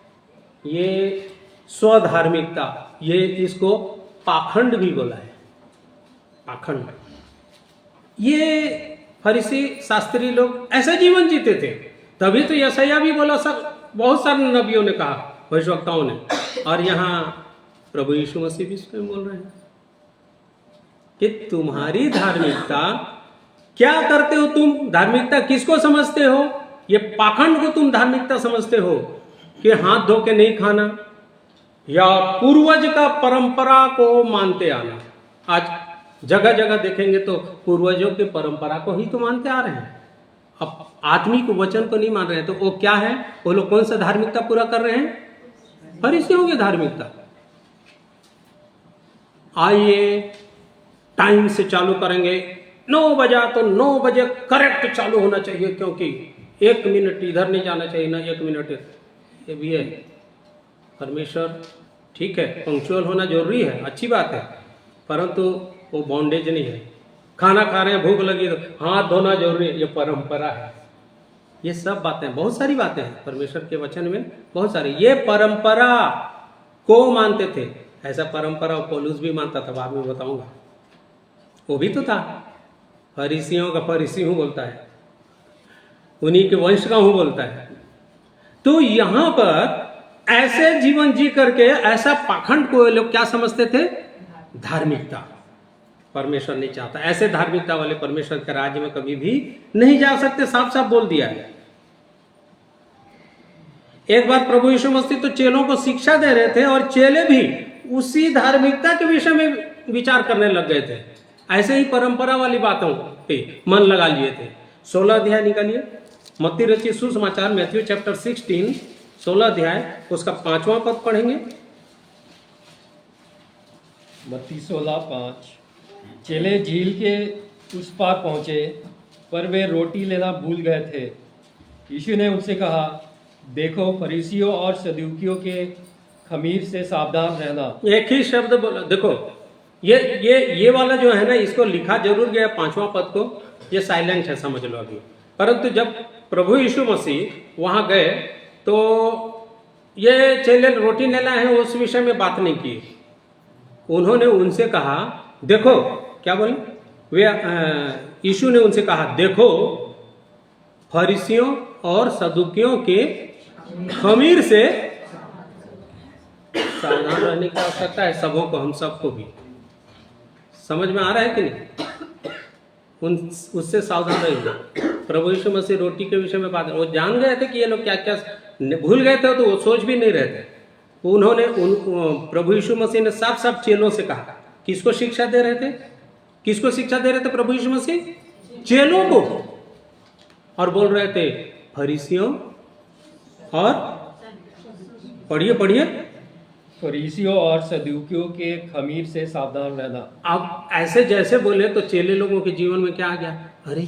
ये स्वधार्मिकता, ये इसको पाखंड भी बोला है, पाखंड। ये फरीसी शास्त्री लोग ऐसा जीवन जीते थे, तभी तो यशायाह भी बोला, सब बहुत सारे नबियों ने कहा, भविष्यवक्ताओं ने, और यहाँ प्रभु यीशु मसीह भी स्वयं बोल रहे हैं कि तुम्हारी धार्मिकता क्या करते हो तुम? धार्मिकता किसको समझते हो? ये पाखंड को तुम धार्मिकता समझते हो कि हाथ धो के नहीं खाना, या पूर्वज का परंपरा को मानते आना। आज जगह जगह देखेंगे तो पूर्वजों की परंपरा को ही तो मानते आ रहे हैं, अब आत्मिक वचन को नहीं मान रहे हैं। तो वो क्या है? वो लोग कौन सा धार्मिकता पूरा कर रहे हैं? फरीसियों की धार्मिकता। आइए टाइम से चालू करेंगे, 9 बजा तो 9 बजे करेक्ट चालू होना चाहिए, क्योंकि 1 मिनट इधर नहीं जाना चाहिए ना 1 मिनट, ये भी है। परमेश्वर ठीक है, पंक्चुअल होना जरूरी है, अच्छी बात है, परंतु वो बॉन्डेज नहीं है। खाना खा रहे हैं, भूख लगी तो हाथ धोना जरूरी है, ये परंपरा है। ये सब बातें, बहुत सारी बातें हैं परमेश्वर के वचन में, बहुत सारी। ये परंपरा को मानते थे, ऐसा परंपरा पौलुस भी मानता था, बाद में बताऊंगा। वो भी तो था, फरीसियों का फरीसी हूं बोलता है, उन्हीं के वंश का हूं बोलता है। तो यहां पर ऐसे जीवन जी करके ऐसा पाखंड को लोग क्या समझते थे? धार्मिकता। परमेश्वर नहीं चाहता, ऐसे धार्मिकता वाले परमेश्वर के राज्य में कभी भी नहीं जा सकते, साफ साफ बोल दिया है। एक बार प्रभु यीशु मसीह तो चेलों को शिक्षा दे रहे थे, और चेले भी उसी धार्मिकता के विषय में विचार करने लग गए थे, ऐसे ही परंपरा वाली बातों पे मन लगा लिए थे। 16 अध्याय निकालिए, मत्ती रचित सुसमाचार, मैथ्यू चैप्टर 16, 16 अध्याय उसका 5वां पद पढ़ेंगे। मत्ती 16:5। चेले झील के उस पार पहुंचे, पर वे रोटी लेना भूल गए थे। यीशु ने उनसे कहा, देखो फरीसियों और सदूकियों के खमीर से सावधान रहना। एक ही शब्द बोला, देखो ये वाला जो है ना, इसको लिखा जरूर गया 5वां पद को, ये साइलेंट है, समझ लो अभी। परंतु जब प्रभु यीशु मसीह वहां गए तो ये चेले रोटी लेना है उस विषय में बात नहीं की। उन्होंने उनसे कहा, देखो, क्या बोले वे? यीशु ने उनसे कहा, देखो फरीसियों और सदूकियों के खमीर से सावधान रहने की आवश्यकता है, सबों को, हम सबको भी। समझ में आ रहा है कि नहीं? उससे सावधान रहिए। प्रभु यीशु मसीह रोटी के विषय में बात, वो जान गए थे कि ये लोग क्या क्या भूल गए थे, तो वो सोच भी नहीं रहे थे। उन्होंने प्रभु यीशु मसीह ने साफ साफ चेलों से कहा। किसको शिक्षा दे रहे थे? किसको शिक्षा दे रहे थे प्रभु यीशु मसीह? चेलों को। और बोल रहे थे फरीसियों और, पढ़िए पढ़िए, फरीसियों और सदूकियों के खमीर से सावधान रहना। अब ऐसे जैसे बोले तो चेले लोगों के जीवन में क्या आ गया? अरे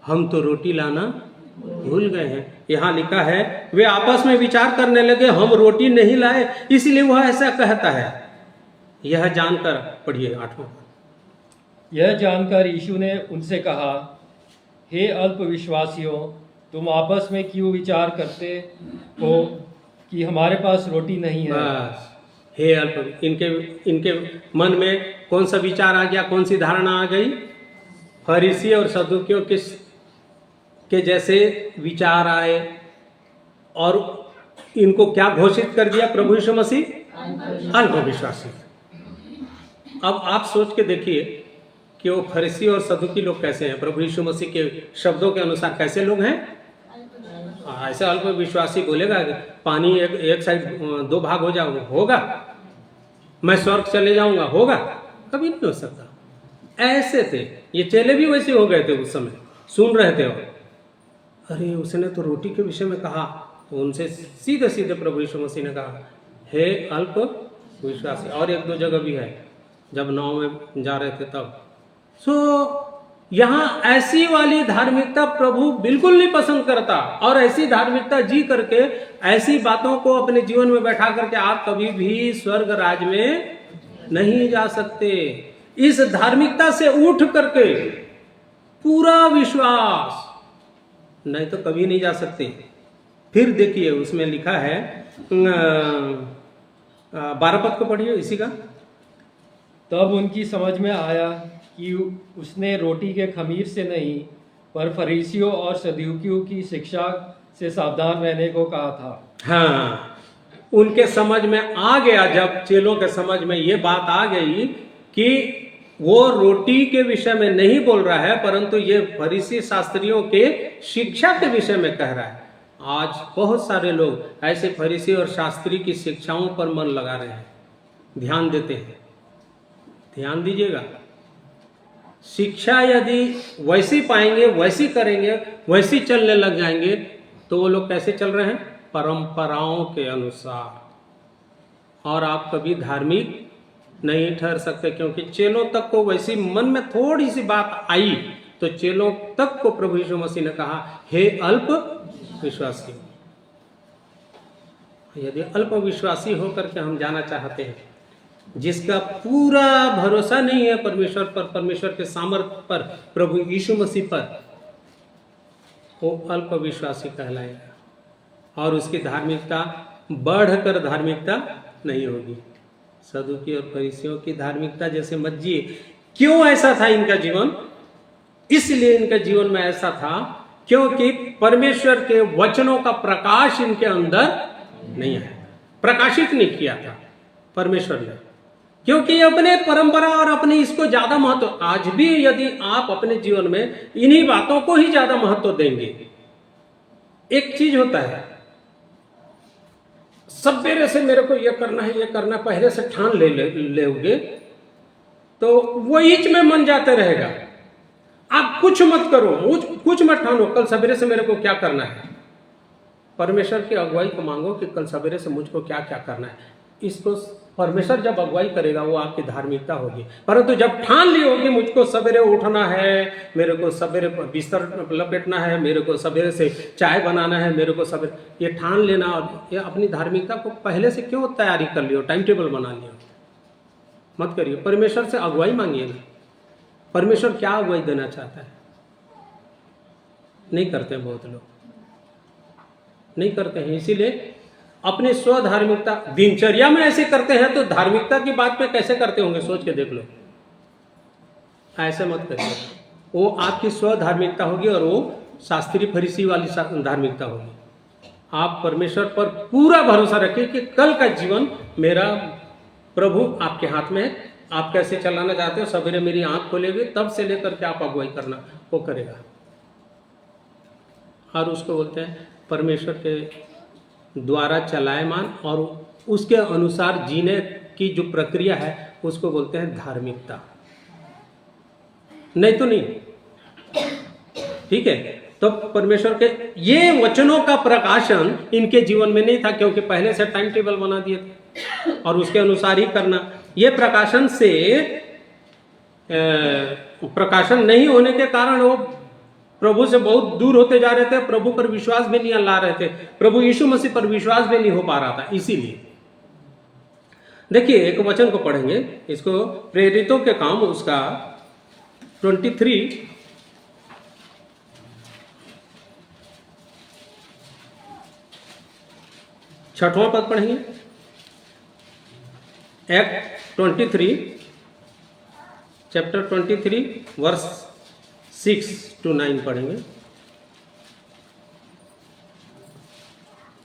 हम तो रोटी लाना भूल गए हैं। यहाँ लिखा है वे आपस में विचार करने लगे, हम रोटी नहीं लाए, इसलिए वह ऐसा कहता है। यह जानकर, पढ़िए 8वां। यह जानकर यीशु ने उनसे कहा, हे अल्पविश्वासियों, तुम आपस में क्यों विचार करते हो कि हमारे पास रोटी नहीं है। बस, हे अल्प, इनके मन में कौन सा विचार आ गया? कौन सी धारणा आ गई? फरीसी और सदूकियों के जैसे विचार आए। और इनको क्या घोषित कर दिया प्रभु यीशु मसीह? अल्पविश्वासी। अब आप सोच के देखिए कि वो फरीसी और सदूकी लोग कैसे हैं? प्रभु यीशु मसीह के शब्दों के अनुसार कैसे लोग हैं? ऐसे अल्पविश्वासी बोलेगा कि पानी एक साइड 2 भाग हो जाओगे, होगा? मैं स्वर्ग चले जाऊंगा, होगा? कभी नहीं हो सकता। ऐसे थे ये चेले, भी वैसे हो गए थे उस समय, सुन रहे थे। अरे उसने तो रोटी के विषय में कहा, तो उनसे सीधे सीधे प्रभु यीशु मसीह ने कहा, हे अल्पविश्वासी। और 1-2 जगह भी है जब नाव में जा रहे थे तब। यहाँ ऐसी वाली धार्मिकता प्रभु बिल्कुल नहीं पसंद करता। और ऐसी धार्मिकता जी करके, ऐसी बातों को अपने जीवन में बैठा करके आप कभी भी स्वर्ग राज में नहीं जा सकते। इस धार्मिकता से उठ करके पूरा विश्वास, नहीं तो कभी नहीं जा सकते। फिर देखिए उसमें लिखा है 12 पद को पढ़िए इसी का। तब उनकी समझ में आया कि उसने रोटी के खमीर से नहीं, पर फरीसियों और सदूकियों की शिक्षा से सावधान रहने को कहा था। हाँ, उनके समझ में आ गया, जब चेलों के समझ में ये बात आ गई कि वो रोटी के विषय में नहीं बोल रहा है, परंतु ये फरीसी शास्त्रियों के शिक्षा के विषय में कह रहा है। आज बहुत सारे लोग ऐसे फरीसी और शास्त्री की शिक्षाओं पर मन लगा रहे हैं, ध्यान देते हैं। ध्यान दीजिएगा, शिक्षा यदि वैसी पाएंगे, वैसी करेंगे, वैसी चलने लग जाएंगे, तो वो लोग कैसे चल रहे हैं? परंपराओं के अनुसार। और आप कभी धार्मिक नहीं ठहर सकते, क्योंकि चेलों तक को वैसी मन में थोड़ी सी बात आई तो चेलों तक को प्रभु यीशु मसीह ने कहा, हे अल्प विश्वासी। यदि अल्प विश्वासी होकर के हम जाना चाहते हैं, जिसका पूरा भरोसा नहीं है परमेश्वर पर, परमेश्वर के सामर्थ्य पर, प्रभु यीशु मसीह पर, वो अल्प विश्वासी कहलाएगा। और उसकी धार्मिकता बढ़कर धार्मिकता नहीं होगी। सदूकी और फरीसियों की धार्मिकता जैसे मत जिए। क्यों ऐसा था इनका जीवन? इसलिए इनके जीवन में ऐसा था क्योंकि परमेश्वर के वचनों का प्रकाश इनके अंदर नहीं आया, प्रकाशित नहीं किया था परमेश्वर ने। क्योंकि अपने परंपरा और अपने इसको ज्यादा महत्व, आज भी यदि आप अपने जीवन में इन्हीं बातों को ही ज्यादा महत्व देंगे। एक चीज होता है, सवेरे से मेरे को ये करना है, ये करना, पहले से ठान लेओगे तो वही में मन जाते रहेगा। आप कुछ मत करो, कुछ मत ठानो, कल सवेरे से मेरे को क्या करना है। परमेश्वर की अगुवाई को मांगो कि कल सवेरे से मुझको क्या क्या करना है। इसको परमेश्वर जब अगुवाई करेगा वो आपकी धार्मिकता होगी। परंतु जब ठान ली होगी मुझको सवेरे उठना है, मेरे को सवेरे बिस्तर लपेटना है, मेरे को सवेरे से चाय बनाना है, मेरे को सवेरे, ये ठान लेना, और ये अपनी धार्मिकता को पहले से क्यों तैयारी कर लियो, टाइम टेबल बना लियो। मत करिए, परमेश्वर से अगुवाई मांगिए ना। परमेश्वर क्या अगुवाई देना चाहता है? नहीं करते हैं, बहुत लोग नहीं करते हैं। इसीलिए अपने स्व धार्मिकता दिनचर्या में ऐसे करते हैं, तो धार्मिकता की बात पे कैसे करते होंगे, सोच के देख लो। ऐसे मत करिए, वो आपकी स्व धार्मिकता होगी और वो शास्त्री फरीसी वाली धार्मिकता होगी। आप परमेश्वर पर पूरा भरोसा रखिए कि कल का जीवन मेरा प्रभु आपके हाथ में है। आप कैसे चलाना चाहते हो, सवेरे मेरी आंख खोलेगी तब से लेकर के आप अगुवाई करना, वो करेगा। और उसको बोलते हैं परमेश्वर के द्वारा चलायमान, और उसके अनुसार जीने की जो प्रक्रिया है उसको बोलते हैं धार्मिकता। नहीं तो नहीं, ठीक है। तो परमेश्वर के ये वचनों का प्रकाशन इनके जीवन में नहीं था, क्योंकि पहले से टाइम टेबल बना दिए थे और उसके अनुसार ही करना। ये प्रकाशन से प्रकाशन नहीं होने के कारण वो प्रभु से बहुत दूर होते जा रहे थे, प्रभु पर विश्वास भी नहीं ला रहे थे, प्रभु यीशु मसीह पर विश्वास भी नहीं हो पा रहा था। इसीलिए देखिए एक वचन को पढ़ेंगे, इसको प्रेरितों के काम उसका 23 छठवां पद पढ़ेंगे। एक्ट 23 चैप्टर 23 वर्स 6 to 9 पढ़ेंगे।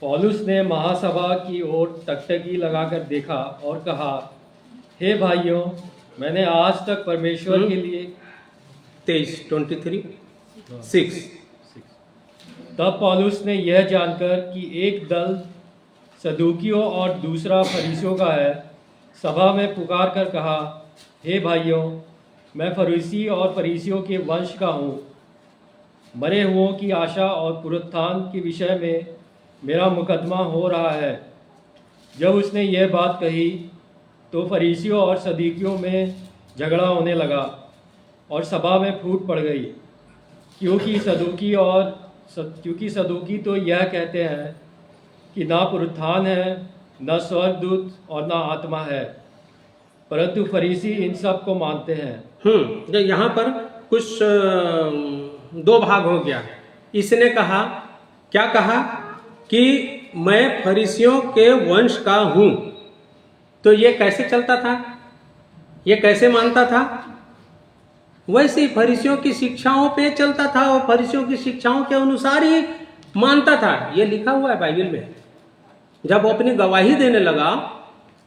पौलुस ने महासभा की ओर टकटकी लगाकर देखा और कहा, हे भाइयों, मैंने आज तक परमेश्वर के लिए 23:6। तब पौलुस ने यह जानकर कि एक दल सदूकियों और दूसरा फरीसियों का है, सभा में पुकार कर कहा, हे भाइयों, मैं फरीसी और फरीसियों के वंश का हूँ। मरे हुओं की आशा और पुनरुत्थान के विषय में मेरा मुकदमा हो रहा है। जब उसने यह बात कही तो फरीसियों और सदूकियों में झगड़ा होने लगा और सभा में फूट पड़ गई, क्योंकि सदूकी तो यह कहते हैं कि ना पुनरुत्थान है, न स्वर्गदूत और न आत्मा है, परंतु फरीसी इन सब को मानते हैं। जो यहाँ पर कुछ दो भाग हो गया। इसने कहा, क्या कहा कि मैं फरीसियों के वंश का हूं। तो ये कैसे चलता था, ये कैसे मानता था? वैसे ही फरीसियों की शिक्षाओं पे चलता था और फरीसियों की शिक्षाओं के अनुसार ही मानता था। ये लिखा हुआ है बाइबल में। जब वो अपनी गवाही देने लगा,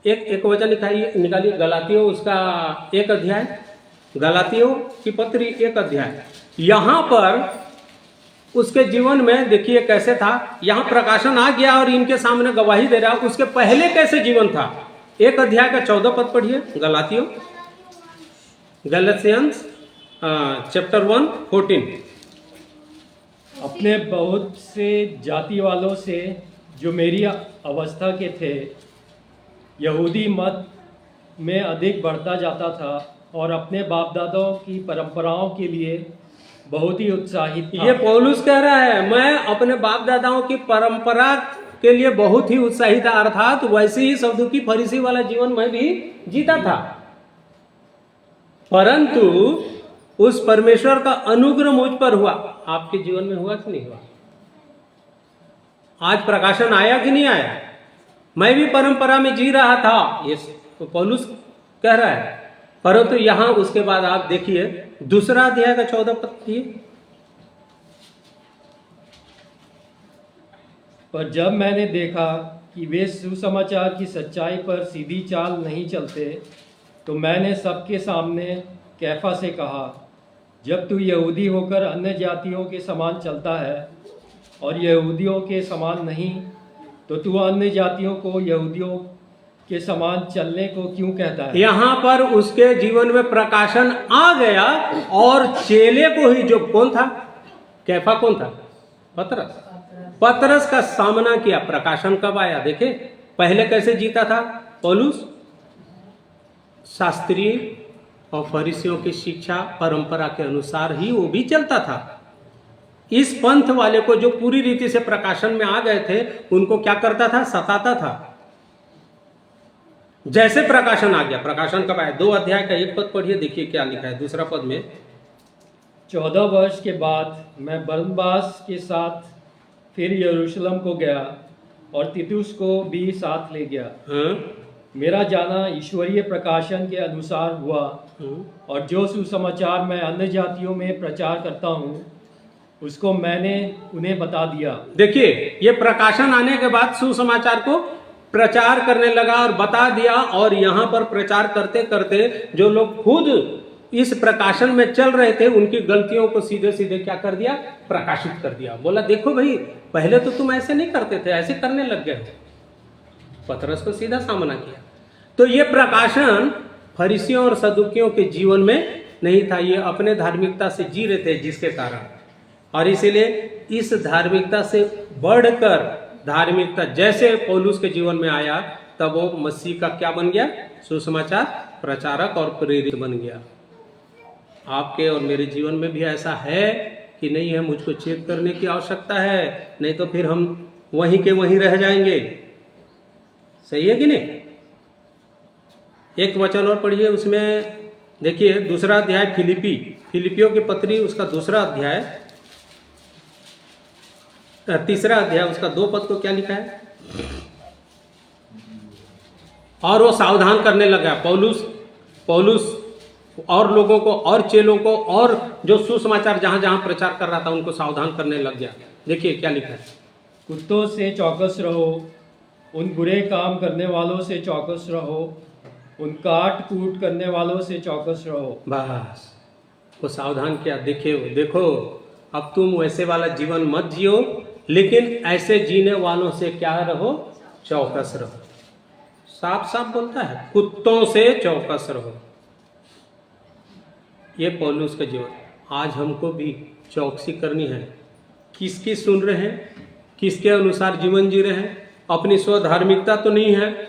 एक वचन निकालिए, गलातियों उसका 1 अध्याय, गलातियों की पत्री 1 अध्याय। यहाँ पर उसके जीवन में देखिए कैसे था। यहाँ प्रकाशन आ गया और इनके सामने गवाही दे रहा। उसके पहले कैसे जीवन था? 1 अध्याय का 14 पद पढ़िए, गलातियों, गैलेशियंस चैप्टर 1:14। अपने बहुत से जाति वालों से जो मेरी अवस्था के थे, यहूदी मत में अधिक बढ़ता जाता था और अपने बाप दादाओं की परंपराओं के लिए बहुत ही उत्साहित था। ये पौलुस कह रहा है, मैं अपने बाप दादाओं की परंपरा के लिए बहुत ही उत्साहित था, अर्थात वैसे ही सदूकी फरीसी वाला जीवन मैं भी जीता था। परंतु उस परमेश्वर का अनुग्रह मुझ पर हुआ। आपके जीवन में हुआ कि नहीं हुआ? आज प्रकाशन आया कि नहीं आया? मैं भी परंपरा में जी रहा था, ये पौलुस कह रहा है। परंतु यहां उसके बाद आप देखिए 2 अध्याय का 14 पद पढ़िए। पर जब मैंने देखा कि वे सुसमाचार की सच्चाई पर सीधी चाल नहीं चलते, तो मैंने सबके सामने कैफा से कहा, जब तू यहूदी होकर अन्य जातियों के समान चलता है और यहूदियों के समान नहीं, तो तू अन्य जातियों को यहूदियों के समान चलने को क्यों कहता है? यहां पर उसके जीवन में प्रकाशन आ गया और चेले को ही, जो कौन था, कैफा कौन था? पतरस का सामना किया। प्रकाशन कब आया? देखे पहले कैसे जीता था पौलुस? शास्त्रीय और फरीसियों की शिक्षा परंपरा के अनुसार ही वो भी चलता था। इस पंथ वाले को जो पूरी रीति से प्रकाशन में आ गए थे, उनको क्या करता था? सताता था। जैसे प्रकाशन आ गया, प्रकाशन कब आया? 2 अध्याय का 1 पद पढ़िए, देखिए क्या लिखा है 2 पद में। 14 वर्ष के बाद मैं बरनबास के साथ फिर यरूशलेम को गया और तीतुस को भी साथ ले गया। मेरा जाना ईश्वरीय प्रकाशन के अनुसार हुआ, और जो सुसमाचार मैं अन्य जातियों में प्रचार करता हूँ, उसको मैंने उन्हें बता दिया। देखिए, ये प्रकाशन आने के बाद सुसमाचार को प्रचार करने लगा और बता दिया, और यहां पर प्रचार करते करते जो लोग खुद इस प्रकाशन में चल रहे थे उनकी गलतियों को सीधे सीधे क्या कर दिया, प्रकाशित कर दिया। बोला देखो भाई, पहले तो तुम ऐसे नहीं करते थे, ऐसे करने लग गए। पतरस को सीधा सामना किया। तो ये प्रकाशन फरीसियों और सदुकियों के जीवन में नहीं था, ये अपने धार्मिकता से जी रहे थे जिसके कारण, और इसीलिए इस धार्मिकता से बढ़कर धार्मिकता जैसे पौलुस के जीवन में आया, तब वो मसीह का क्या बन गया, सुसमाचार प्रचारक और प्रेरित बन गया। आपके और मेरे जीवन में भी ऐसा है कि नहीं है? मुझको चेक करने की आवश्यकता है, नहीं तो फिर हम वहीं के वहीं रह जाएंगे। सही है कि नहीं? एक वचन और पढ़िए, उसमें देखिए दूसरा अध्याय फिलिपियों की पत्री, उसका दूसरा अध्याय, तीसरा अध्याय, उसका 2 पद को क्या लिखा है? और वो सावधान करने लगा, पौलुस और लोगों को और चेलों को और जो सुसमाचार जहां जहां प्रचार कर रहा था उनको सावधान करने लग गया। देखिए क्या लिखा है, कुत्तों से चौकस रहो, उन बुरे काम करने वालों से चौकस रहो, उन काट कूट करने वालों से चौकस रहो। बस वो सावधान किया। देखो अब तुम वैसे वाला जीवन मत जियो, लेकिन ऐसे जीने वालों से क्या रहो, चौकस रहो। साफ साफ बोलता है, कुत्तों से चौकस रहो। ये पौलुस का जीवन। आज हमको भी चौकसी करनी है। किसकी सुन रहे हैं, किसके अनुसार जीवन जी रहे हैं? अपनी स्वधार्मिकता तो नहीं है,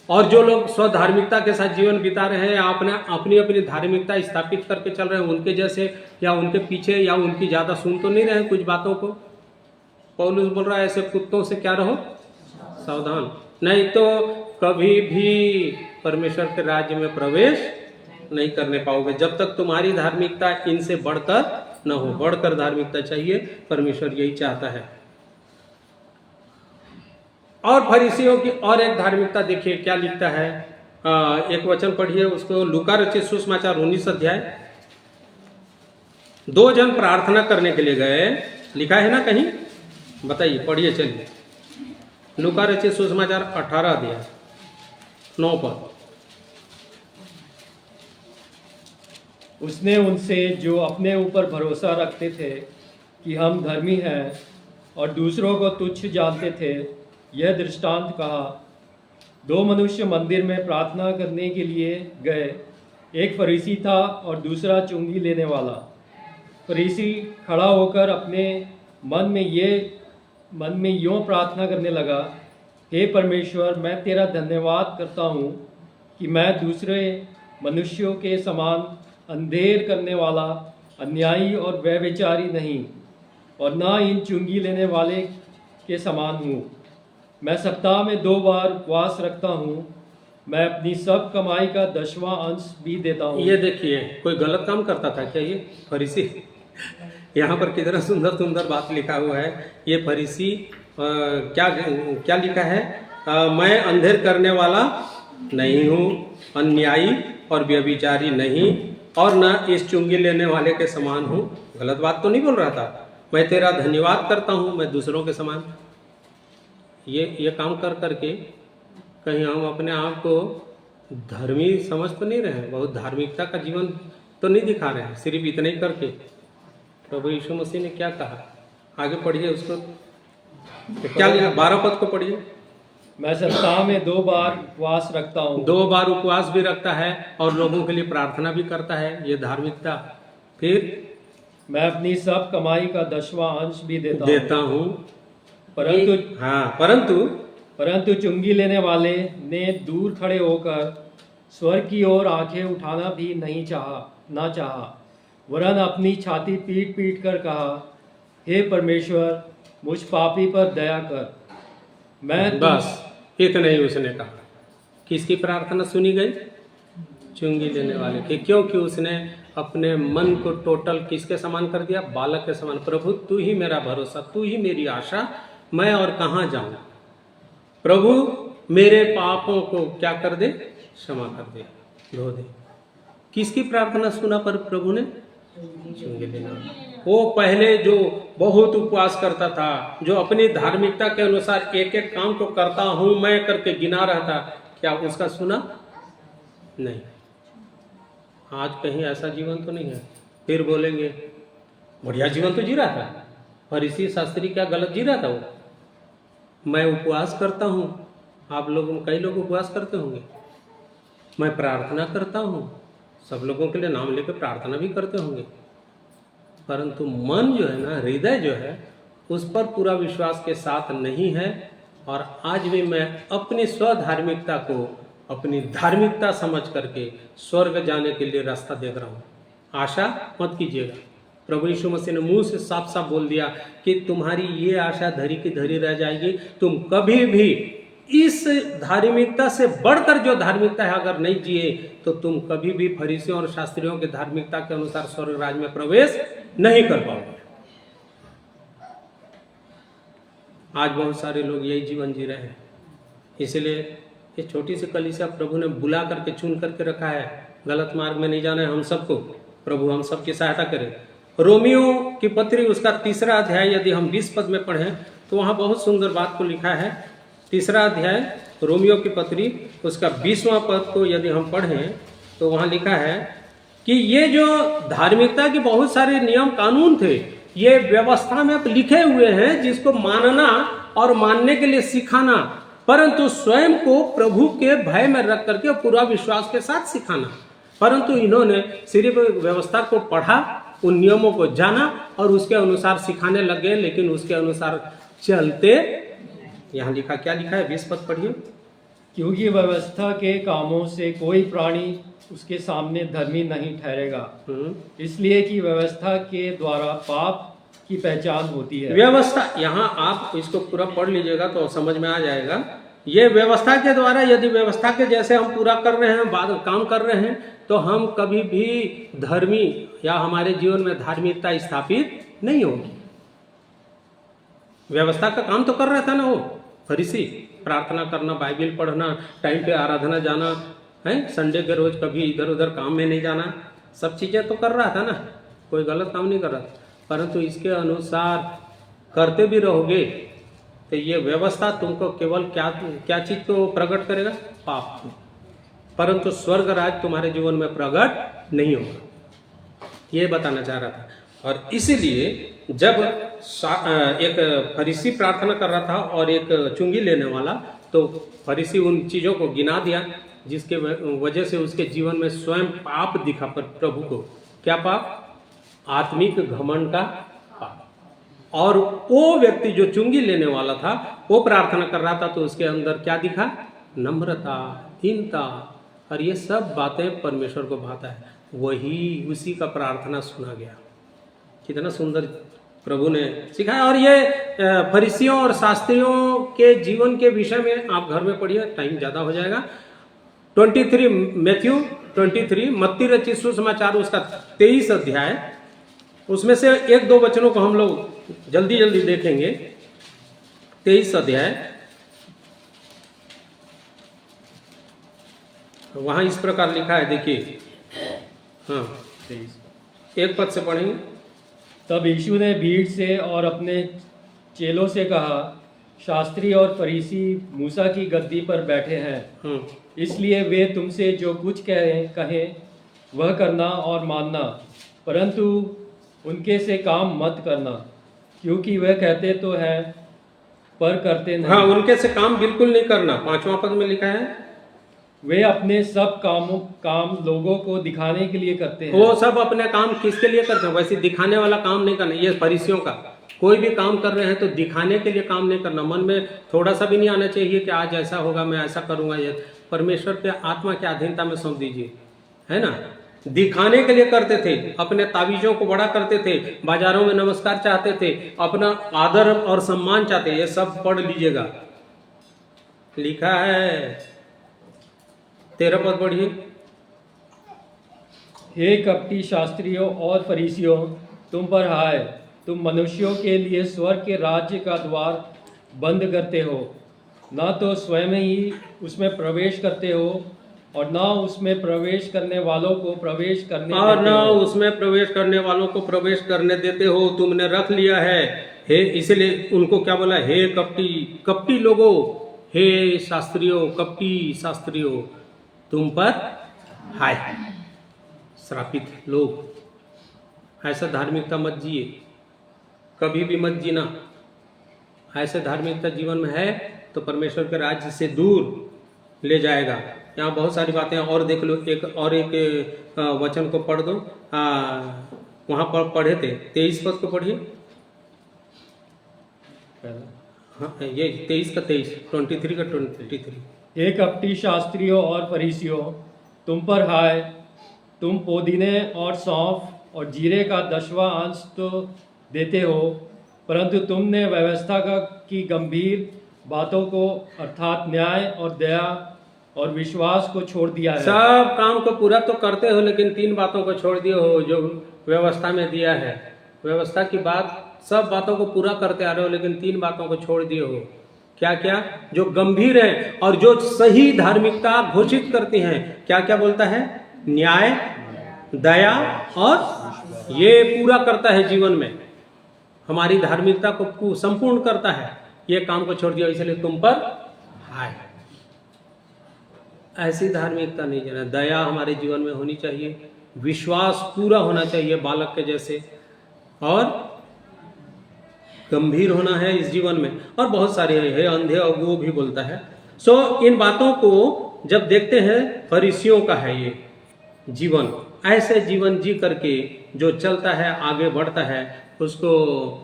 और जो लोग स्वधार्मिकता के साथ जीवन बिता रहे हैं, अपनी अपनी धार्मिकता स्थापित करके चल रहे हैं, उनके जैसे या उनके पीछे या उनकी ज्यादा सुन तो नहीं रहे कुछ बातों को। पौलुस बोल रहा है ऐसे कुत्तों से क्या रहो, सावधान, नहीं तो कभी भी परमेश्वर के राज्य में प्रवेश नहीं करने पाओगे। जब तक तुम्हारी धार्मिकता इनसे बढ़कर न हो, बढ़कर धार्मिकता चाहिए, परमेश्वर यही चाहता है। और फरीसियों की और एक धार्मिकता देखिए क्या लिखता है, एक वचन पढ़िए उसको, लूका रचित सुसमाचार 19 अध्याय। 2 जन प्रार्थना करने के लिए गए, लिखा है ना कहीं, बताइए, पढ़िए चलिए। लूका रचित सुसमाचार 18 अध्याय 9 पद। उसने उनसे जो अपने ऊपर भरोसा रखते थे कि हम धर्मी हैं और दूसरों को तुच्छ जानते थे, यह दृष्टांत कहा। 2 मनुष्य मंदिर में प्रार्थना करने के लिए गए, एक फरीसी था और दूसरा चुंगी लेने वाला। फरीसी खड़ा होकर अपने मन में यूँ प्रार्थना करने लगा, हे परमेश्वर, मैं तेरा धन्यवाद करता हूँ कि मैं दूसरे मनुष्यों के समान अंधेर करने वाला, अन्यायी और व्यभिचारी नहीं, और न इन चुंगी लेने वाले के समान हूँ। मैं सप्ताह में 2 बार उपवास रखता हूँ, मैं अपनी सब कमाई का 10वां अंश भी देता हूँ। ये देखिए, कोई गलत काम करता था क्या ये फरीसी? यहाँ पर कितना सुंदर सुंदर बात लिखा हुआ है। ये फरीसी क्या लिखा है, मैं अंधेर करने वाला नहीं हूँ, अन्यायी और व्यभिचारी नहीं, और न इस चुंगी लेने वाले के समान हूँ। गलत बात तो नहीं बोल रहा था। मैं तेरा धन्यवाद करता हूँ, मैं दूसरों के समान। ये काम कर करके कहीं हम अपने आप को धर्मी समझ तो नहीं रहे हैं, बहुत धार्मिकता का जीवन तो नहीं दिखा रहे हैं, सिर्फ इतना ही करके। प्रभु यीशु मसीह ने क्या कहा, आगे पढ़िए उसको, क्या लिखा, 12 पद को पढ़िए। मैं सप्ताह में 2 बार उपवास रखता हूँ। 2 बार उपवास भी रखता है और लोगों के लिए प्रार्थना भी करता है, ये धार्मिकता। फिर मैं अपनी सब कमाई का 10वां अंश भी देता हूँ। परंतु चुंगी लेने वाले ने दूर खड़े होकर स्वर्ग की ओर आंखें उठाना भी ना चाहा, वरन अपनी छाती पीट पीट कर कहा, हे परमेश्वर, मुझ पापी पर दया कर। बस इतना ही उसने कहा। किसकी प्रार्थना सुनी गई? चुंगी लेने वाले की, क्योंकि उसने अपने मन को टोटल किसके समान कर दिया? बालक के समान। प्रभु तू ही मेरा भरोसा, तू ही मेरी आशा, मैं और कहाँ जाऊं। प्रभु मेरे पापों को क्या कर दे, क्षमा कर दे, धो दे। किसकी प्रार्थना सुना पर प्रभु ने? चुंगी लेना। वो पहले जो बहुत उपवास करता था, जो अपनी धार्मिकता के अनुसार एक एक काम को करता हूं मैं करके गिना रहा था, क्या उसका सुना? नहीं। आज कहीं ऐसा जीवन तो नहीं है। फिर बोलेंगे बढ़िया जीवन तो जी रहा था, फरीसी शास्त्री क्या गलत जी रहा था वो? मैं उपवास करता हूँ, आप लोग कई लोग उपवास करते होंगे, मैं प्रार्थना करता हूँ, सब लोगों के लिए नाम लेकर प्रार्थना भी करते होंगे, परंतु मन जो है ना, हृदय जो है, उस पर पूरा विश्वास के साथ नहीं है। और आज भी मैं अपनी स्वधार्मिकता को अपनी धार्मिकता समझ करके स्वर्ग जाने के लिए रास्ता देख रहा हूँ। आशा मत कीजिएगा। प्रभु यीशु मसीह ने मुंह से साफ साफ बोल दिया कि तुम्हारी ये आशा धरी की धरी रह जाएगी। तुम कभी भी इस धार्मिकता से बढ़कर जो धार्मिकता है अगर नहीं जिए तो तुम कभी भी फरीसियों और शास्त्रियों के धार्मिकता के अनुसार स्वर्ग राज्य में प्रवेश नहीं कर पाओगे। आज बहुत सारे लोग यही जीवन जी रहे हैं। इसलिए ये छोटी सी कलीसिया प्रभु ने बुला करके चुन करके रखा है। गलत मार्ग में नहीं जाना है हम सबको। प्रभु हम सबकी सहायता करे। रोमियो की पत्री उसका 3रा अध्याय यदि हम 20 पद में पढ़ें तो वहाँ बहुत सुंदर बात को लिखा है। 3रा अध्याय रोमियो की पत्री उसका 20वां पद को यदि हम पढ़ें तो वहाँ लिखा है कि ये जो धार्मिकता के बहुत सारे नियम कानून थे, ये व्यवस्था में लिखे हुए हैं जिसको मानना और मानने के लिए सिखाना, परंतु स्वयं को प्रभु के भय में रख करके पूरा विश्वास के साथ सिखाना। परंतु इन्होंने सिर्फ व्यवस्था को पढ़ा, उन नियमों को जाना और उसके अनुसार सिखाने लगे, लेकिन उसके अनुसार चलते। यहाँ लिखा, क्या लिखा है? 20 पद पढ़िए। क्योंकि व्यवस्था के कामों से कोई प्राणी उसके सामने धर्मी नहीं ठहरेगा, इसलिए कि व्यवस्था के द्वारा पाप की पहचान होती है। व्यवस्था, यहाँ आप इसको पूरा पढ़ लीजिएगा तो समझ में आ जाएगा। ये व्यवस्था के द्वारा, यदि व्यवस्था के जैसे हम पूरा कर रहे हैं, बाद काम कर रहे हैं, तो हम कभी भी धर्मी या हमारे जीवन में धार्मिकता स्थापित नहीं होगी। व्यवस्था का काम तो कर रहा था ना वो फरीसी, प्रार्थना करना, बाइबल पढ़ना, टाइम पे आराधना जाना है, संडे के रोज कभी इधर उधर काम में नहीं जाना, सब चीजें तो कर रहा था ना, कोई गलत काम नहीं कर रहा था। परंतु इसके अनुसार करते भी रहोगे तो ये व्यवस्था तुमको केवल क्या चीज को प्रकट करेगा? पाप। परंतु स्वर्ग राज तुम्हारे जीवन में प्रकट नहीं होगा, ये बताना चाह रहा था। और इसीलिए जब एक फरीसी प्रार्थना कर रहा था और एक चुंगी लेने वाला, तो फरीसी उन चीजों को गिना दिया जिसके वजह से उसके जीवन में स्वयं पाप दिखा। पर प्रभु को क्या पाप? आत्मिक घमंड का पाप। और वो व्यक्ति जो चुंगी लेने वाला था वो प्रार्थना कर रहा था, तो उसके अंदर क्या दिखा? नम्रता, दीनता, और ये सब बातें परमेश्वर को भाता है। वही उसी का प्रार्थना सुना गया। कितना सुंदर प्रभु ने सिखाया। और ये फरीसियों और शास्त्रियों के जीवन के विषय में आप घर में पढ़िए, टाइम ज़्यादा हो जाएगा। 23 मैथ्यू 23 मत्ती रचित सुसमाचार उसका 23 अध्याय, उसमें से 1-2 वचनों को हम लोग जल्दी जल्दी देखेंगे। 23 अध्याय, वहाँ इस प्रकार लिखा है, देखिए। हाँ, 1 पद से पढ़ेंगे। तब यीशु ने भीड़ से और अपने चेलों से कहा, शास्त्री और फरीसी मूसा की गद्दी पर बैठे हैं, इसलिए वे तुमसे जो कुछ कहें वह करना और मानना, परंतु उनके से काम मत करना, क्योंकि वह कहते तो हैं पर करते नहीं। हाँ, उनके से काम बिल्कुल नहीं करना। 5वां पद में लिखा है, वे अपने सब काम लोगों को दिखाने के लिए करते हैं। वो सब अपने काम किसके लिए करते हैं? वैसे दिखाने वाला काम नहीं करना। ये फरीसियों का, कोई भी काम कर रहे हैं तो दिखाने के लिए काम नहीं करना। मन में थोड़ा सा भी नहीं आना चाहिए कि आज ऐसा होगा, मैं ऐसा करूंगा। ये परमेश्वर के आत्मा की अधीनता में सौंप दीजिए, है ना। दिखाने के लिए करते थे, अपने तावीजों को बड़ा करते थे, बाजारों में नमस्कार चाहते थे, अपना आदर और सम्मान चाहते। ये सब पढ़ लीजिएगा, लिखा है। 13 पद पढ़िए। हे कपटी शास्त्रियों और फरीसियों, तुम पर हाय, तुम मनुष्यों के लिए स्वर्ग के राज्य का द्वार बंद करते हो, ना तो स्वयं ही उसमें प्रवेश करते हो और न उसमें प्रवेश करने वालों को प्रवेश करने और देते न हो। उसमें प्रवेश करने वालों को प्रवेश करने देते हो, तुमने रख लिया है। हे, इसलिए उनको क्या बोला? हे कपटी कपटी लोगों, हे शास्त्रियों, कपटी शास्त्रियों, तुम पर हाय, श्रापित लोग। ऐसा धार्मिकता मत जिए, कभी भी मत जीना। ऐसे धार्मिकता जीवन में है तो परमेश्वर के राज्य से दूर ले जाएगा। यहाँ बहुत सारी बातें और देख लो। एक वचन को पढ़ दो। वहाँ पर पढ़े थे 23 पद को पढ़िए। हाँ, ये 23 का 23, 23 का 23। हे कपटी शास्त्रियों और फरीसियों, तुम पर हाय, तुम पुदीने और सौंफ और जीरे का 10वां अंश तो देते हो, परंतु तुमने व्यवस्था की गंभीर बातों को अर्थात न्याय और दया और विश्वास को छोड़ दिया है। सब काम को पूरा तो करते हो, लेकिन 3 बातों को छोड़ दिए हो जो व्यवस्था में दिया है। व्यवस्था की बात, सब बातों को पूरा करते आ रहे हो, लेकिन 3 बातों को छोड़ दिए हो। क्या क्या? जो गंभीर है और जो सही धार्मिकता घोषित करती हैं। क्या क्या बोलता है? न्याय, दया और ये पूरा करता है जीवन में, हमारी धार्मिकता को संपूर्ण करता है। ये काम को छोड़ दिया, इसलिए तुम पर हाय। ऐसी धार्मिकता नहीं जाना। दया हमारे जीवन में होनी चाहिए, विश्वास पूरा होना चाहिए बालक के जैसे, और गंभीर होना है इस जीवन में। और बहुत सारे है, अंधे और वो भी बोलता है। इन बातों को जब देखते हैं, फरीसियों का है ये जीवन। ऐसे जीवन जी करके जो चलता है, आगे बढ़ता है, उसको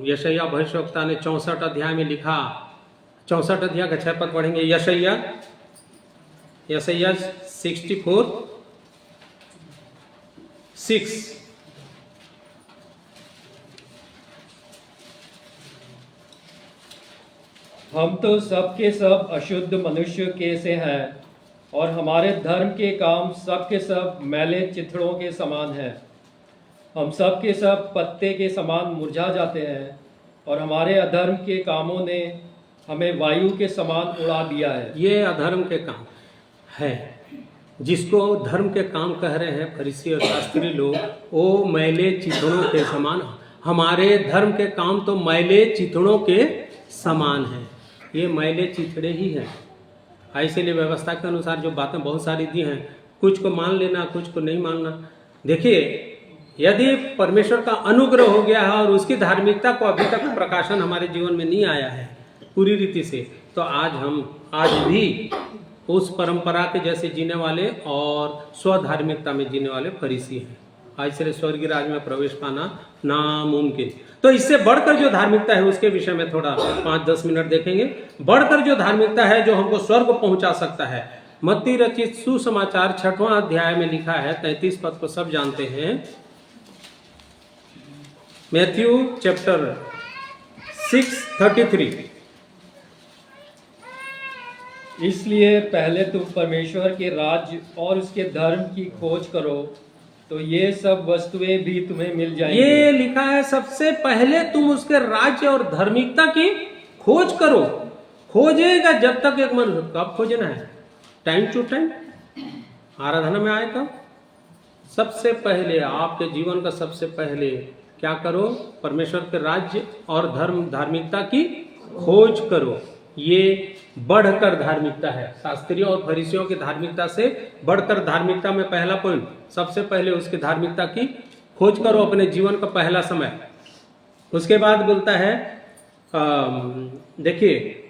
यशायाह भविष्यवक्ता ने 64 अध्याय में लिखा। 64 अध्याय का 6 पद पढ़ेंगे। यशायाह 64:6। हम तो सब के सब अशुद्ध मनुष्य के से हैं, और हमारे धर्म के काम सब के सब मैले चिथड़ों के समान हैं। हम सब के सब पत्ते के समान मुरझा जाते हैं, और हमारे अधर्म के कामों ने हमें वायु के समान उड़ा दिया है। ये अधर्म के काम है, जिसको धर्म के काम कह रहे हैं फरीसी और शास्त्री लोग, वो मैले चिथड़ों के समान। हमारे धर्म के काम तो मैले चिथड़ों के समान है। ये मैले चिथड़े ही हैं। इसीलिए व्यवस्था के अनुसार जो बातें बहुत सारी दी हैं, कुछ को मान लेना, कुछ को नहीं मानना। देखिए, यदि परमेश्वर का अनुग्रह हो गया है और उसकी धार्मिकता को अभी तक प्रकाशन हमारे जीवन में नहीं आया है पूरी रीति से, तो आज भी उस परंपरा के जैसे जीने वाले और स्वधार्मिकता में जीने वाले फरीसी हैं। इसलिए स्वर्गीय राज्य में प्रवेश पाना नामुमकिन। तो इससे बढ़कर जो धार्मिकता है उसके विषय में थोड़ा 5-10 मिनट देखेंगे। बढ़कर जो धार्मिकता है जो हमको स्वर्ग पहुंचा सकता है, मत्ती रचित सुसमाचार 6वां अध्याय में लिखा है। 33 पद को सब जानते हैं। Matthew chapter 6:33। इसलिए पहले तुम परमेश्वर के राज्य और उसके धर्म की खोज करो, तो ये सब वस्तुएं भी तुम्हें मिल जाएंगी। ये लिखा है, सबसे पहले तुम उसके राज्य और धार्मिकता की खोज करो। खोजेगा जब तक एक मन। कब खोजना है? टाइम टू टाइम आराधना में आए तब। सबसे पहले आपके जीवन का सबसे पहले क्या करो? परमेश्वर के राज्य और धार्मिकता की खोज करो। ये बढ़कर धार्मिकता है। शास्त्रियों और फरीसियों की धार्मिकता से बढ़कर धार्मिकता में पहला पॉइंट, सबसे पहले उसकी धार्मिकता की खोज करो अपने जीवन का पहला समय। उसके बाद बोलता है, देखिए,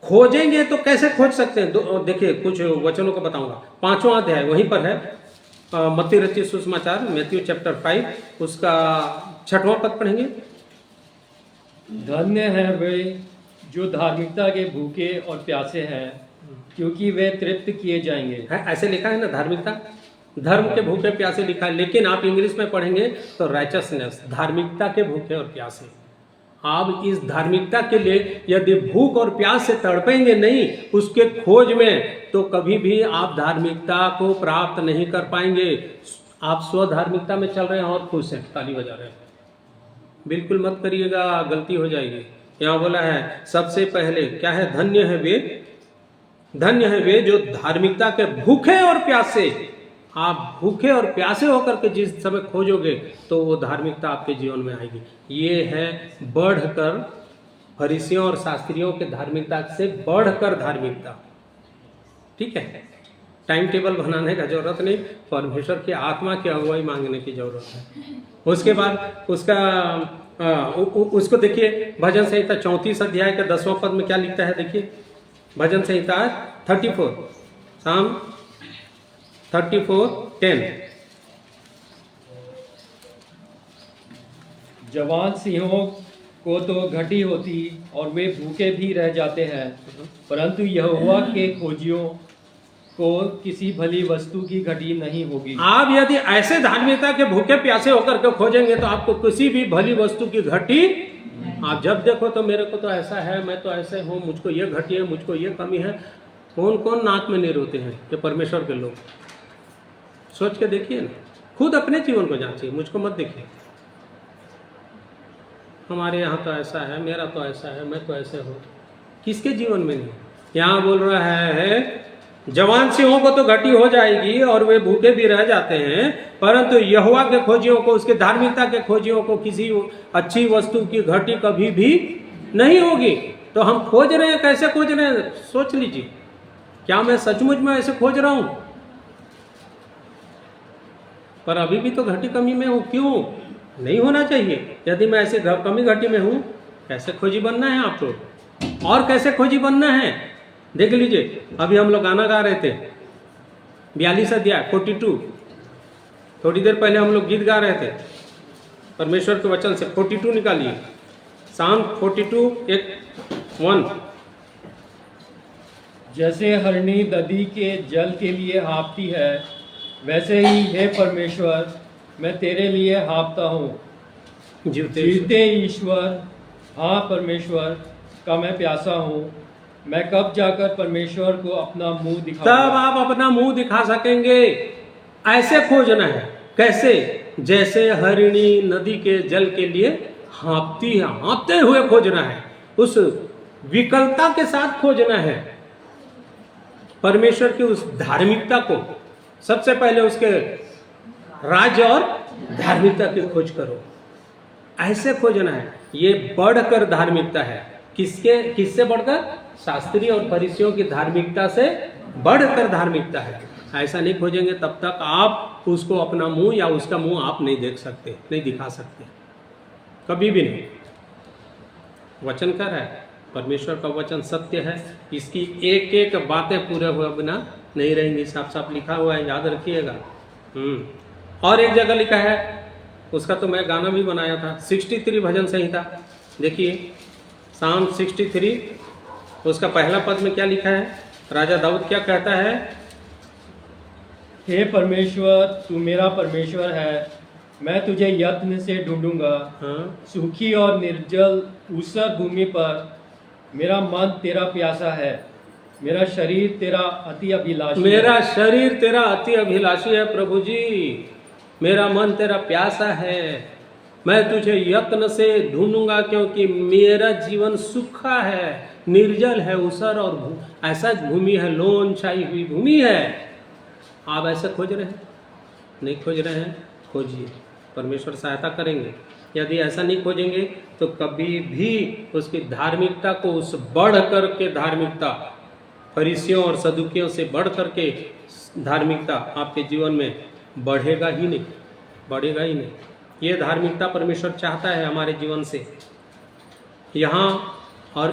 खोजेंगे तो कैसे खोज सकते हैं? देखिए, कुछ वचनों को बताऊंगा। 5वां अध्याय वहीं पर है, मत्ती रचित सुसमाचार, मैथ्यू चैप्टर 5, उसका 6वां पद पढ़ेंगे। धन्य है वे जो धार्मिकता के भूखे और प्यासे हैं, क्योंकि वे तृप्त किए जाएंगे। ऐसे लिखा है ना, धार्मिकता, धर्म के भूखे प्यासे लिखा है, लेकिन आप इंग्लिश में पढ़ेंगे तो राइचसनेस, धार्मिकता के भूखे और प्यासे। आप इस धार्मिकता के लिए यदि भूख और प्यास से तड़पेंगे नहीं उसके खोज में, तो कभी भी आप धार्मिकता को प्राप्त नहीं कर पाएंगे। आप स्वधार्मिकता में चल रहे हैं और खुश हैं, ताली बजा रहे हैं। बिल्कुल मत करिएगा, गलती हो जाएगी। यहाँ बोला है सबसे पहले क्या है? धन्य है वे धन्य है वे जो धार्मिकता के भूखे और प्यासे, आप भूखे और प्यासे होकर के जिस समय खोजोगे तो वो धार्मिकता आपके जीवन में आएगी। ये है बढ़कर फरीसियों और शास्त्रियों के धार्मिकता से बढ़कर धार्मिकता। ठीक है, टाइम टेबल बनाने का जरूरत नहीं, परमेश्वर की आत्मा की अगुवाई मांगने की जरूरत है। उसके बाद उसको देखिए, भजन संहिता 34 अध्याय के 10वां पद में क्या लिखता है, देखिए भजन संहिता 34 साम 34:10। जवान सिंहों को तो घटी होती और वे भूखे भी रह जाते हैं, परंतु यहोवा के खोजियों को किसी भली वस्तु की घटी नहीं होगी। आप यदि ऐसे धार्मिकता के भूखे प्यासे होकर के खोजेंगे तो आपको किसी भी भली वस्तु की घटी, आप जब देखो तो मेरे को तो ऐसा है, मैं तो ऐसे हूँ, मुझको ये घटी है, मुझको ये कमी है। कौन कौन नाक में नहीं रोते हैं? ये परमेश्वर के लोग। सोच के देखिए ना, खुद अपने जीवन को जांचिए, मुझको मत देखिए। हमारे यहाँ तो ऐसा है, मेरा तो ऐसा है, मैं तो ऐसे हूँ। किसके जीवन में नहीं? यहाँ बोल रहा है जवान सिंहों को तो घटी हो जाएगी और वे भूखे भी रह जाते हैं, परंतु यहोवा के खोजियों को, उसके धार्मिकता के खोजियों को किसी अच्छी वस्तु की घटी कभी भी नहीं होगी। तो हम खोज रहे हैं, कैसे खोज रहे हैं? सोच लीजिए, क्या मैं सचमुच में ऐसे खोज रहा हूं? पर अभी भी तो घटी कमी में हूं। क्यों नहीं होना चाहिए? यदि मैं ऐसे कमी घटी में हूं, कैसे खोजी बनना है आपको? और कैसे खोजी बनना है देख लीजिए। अभी हम लोग गाना गा रहे थे 42 अध्याय 42, थोड़ी देर पहले हम लोग गीत गा रहे थे परमेश्वर के वचन से। 42 निकालिए, साम 42:1। जैसे हरणी नदी के जल के लिए हाँफती है, वैसे ही हे परमेश्वर मैं तेरे लिए हाँफता हूँ। जीवते ईश्वर, हाँ परमेश्वर का मैं प्यासा हूँ। मैं कब जाकर परमेश्वर को अपना मुंह दिखाऊंगा? तब आप अपना मुंह दिखा सकेंगे। ऐसे खोजना है। कैसे? जैसे हरिणी नदी के जल के लिए हाँफती है, हाँफते हुए खोजना है। उस विकलता के साथ खोजना है परमेश्वर की उस धार्मिकता को। सबसे पहले उसके राज्य और धार्मिकता की खोज करो। ऐसे खोजना है। ये बढ़कर धार्मिकता है। किससे बढ़कर? शास्त्रीय और फरीसियों की धार्मिकता से बढ़कर धार्मिकता है। ऐसा नहीं खोजेंगे तब तक आप उसको अपना मुंह या उसका मुंह आप नहीं देख सकते, नहीं दिखा सकते, कभी भी नहीं। वचन कर है, परमेश्वर का वचन सत्य है। इसकी एक एक बातें पूरे हुए बिना नहीं रहेंगी। साफ साफ लिखा हुआ है, याद रखिएगा। और एक जगह लिखा है, उसका तो मैं गाना भी बनाया था, 63 भजन संहिता। देखिए साम 63 उसका पहला पद में क्या लिखा है? राजा दाऊद क्या कहता है? हे परमेश्वर तू मेरा परमेश्वर है, मैं तुझे यत्न से ढूंढूंगा। सूखी और निर्जल ऊसर भूमि पर मेरा मन तेरा प्यासा है, मेरा शरीर तेरा अति अभिलाषी। मेरा शरीर तेरा अति अभिलाषी है प्रभु जी, मेरा मन तेरा प्यासा है। मैं तुझे यत्न से ढूंढूंगा क्योंकि मेरा जीवन सूखा है, निर्जल है, ऊसर और ऐसा भूमि है, लोन छाई हुई भूमि है। आप ऐसे खोज रहे हैं? नहीं खोज रहे हैं? खोजिए, परमेश्वर सहायता करेंगे। यदि ऐसा नहीं खोजेंगे तो कभी भी उसकी धार्मिकता को, उस बढ़ कर के धार्मिकता, फरीसियों और सदुकियों से बढ़ कर के धार्मिकता आपके जीवन में बढ़ेगा ही नहीं, बढ़ेगा ही नहीं। ये धार्मिकता परमेश्वर चाहता है हमारे जीवन से। यहाँ और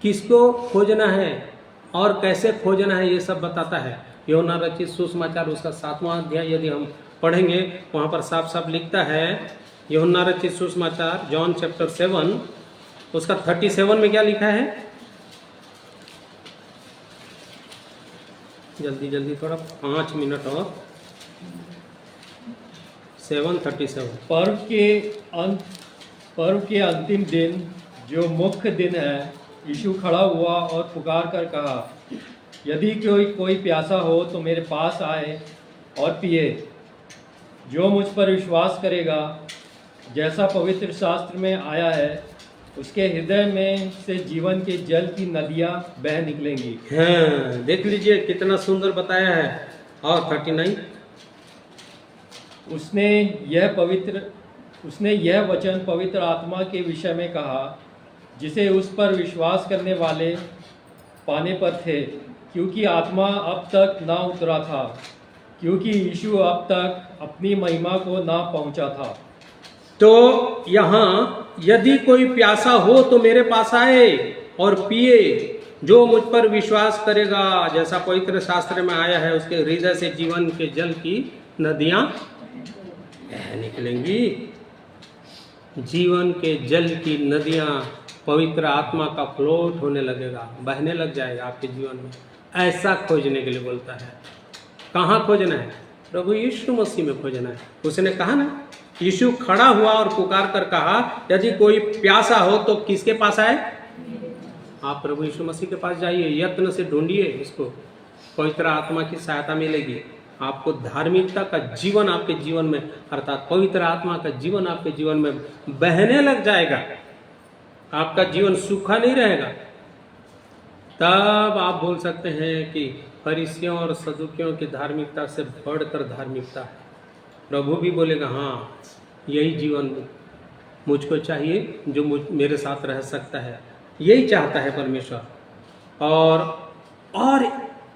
किसको खोजना है और कैसे खोजना है ये सब बताता है। यूहन्ना रचित सुसमाचार उसका 7वां अध्याय यदि हम पढ़ेंगे, वहाँ पर साफ साफ लिखता है, यूहन्ना रचित सुसमाचार जॉन चैप्टर 7 उसका 37 में क्या लिखा है? जल्दी जल्दी थोड़ा 5 मिनट और। 7:37 पर्व के अंतिम दिन जो मुख्य दिन है, यीशु खड़ा हुआ और पुकार कर कहा, यदि कोई प्यासा हो तो मेरे पास आए और पिए। जो मुझ पर विश्वास करेगा, जैसा पवित्र शास्त्र में आया है, उसके हृदय में से जीवन के जल की नदियां बह निकलेंगी। हाँ, देख लीजिए कितना सुंदर बताया है। और 39, उसने यह वचन पवित्र आत्मा के विषय में कहा, जिसे उस पर विश्वास करने वाले पाने पर थे, क्योंकि आत्मा अब तक ना उतरा था, क्योंकि यीशु अब तक अपनी महिमा को ना पहुंचा था। तो यहाँ यदि कोई प्यासा हो तो मेरे पास आए और पिए। जो मुझ पर विश्वास करेगा, जैसा पवित्र शास्त्र में आया है, उसके हृदय से जीवन के जल की नदियां बह निकलेंगी। जीवन के जल की नदियां, पवित्र आत्मा का फ्लोट होने लगेगा, बहने लग जाएगा आपके जीवन में। ऐसा खोजने के लिए बोलता है। कहाँ खोजना है? प्रभु यीशु मसीह में खोजना है। उसने कहा ना, यीशु खड़ा हुआ और पुकार कर कहा, यदि कोई प्यासा हो तो किसके पास आए? आप प्रभु यीशु मसीह के पास जाइए, यत्न से ढूंढिए इसको। पवित्र आत्मा की सहायता मिलेगी आपको। धार्मिकता का जीवन आपके जीवन में, अर्थात पवित्र आत्मा का जीवन आपके जीवन में बहने लग जाएगा। आपका जीवन सूखा नहीं रहेगा। तब आप बोल सकते हैं कि फरीसियों और सदुकियों की धार्मिकता से बढ़कर धार्मिकता है। प्रभु भी बोलेगा, हाँ, यही जीवन मुझको चाहिए जो मेरे साथ रह सकता है। यही चाहता है परमेश्वर। और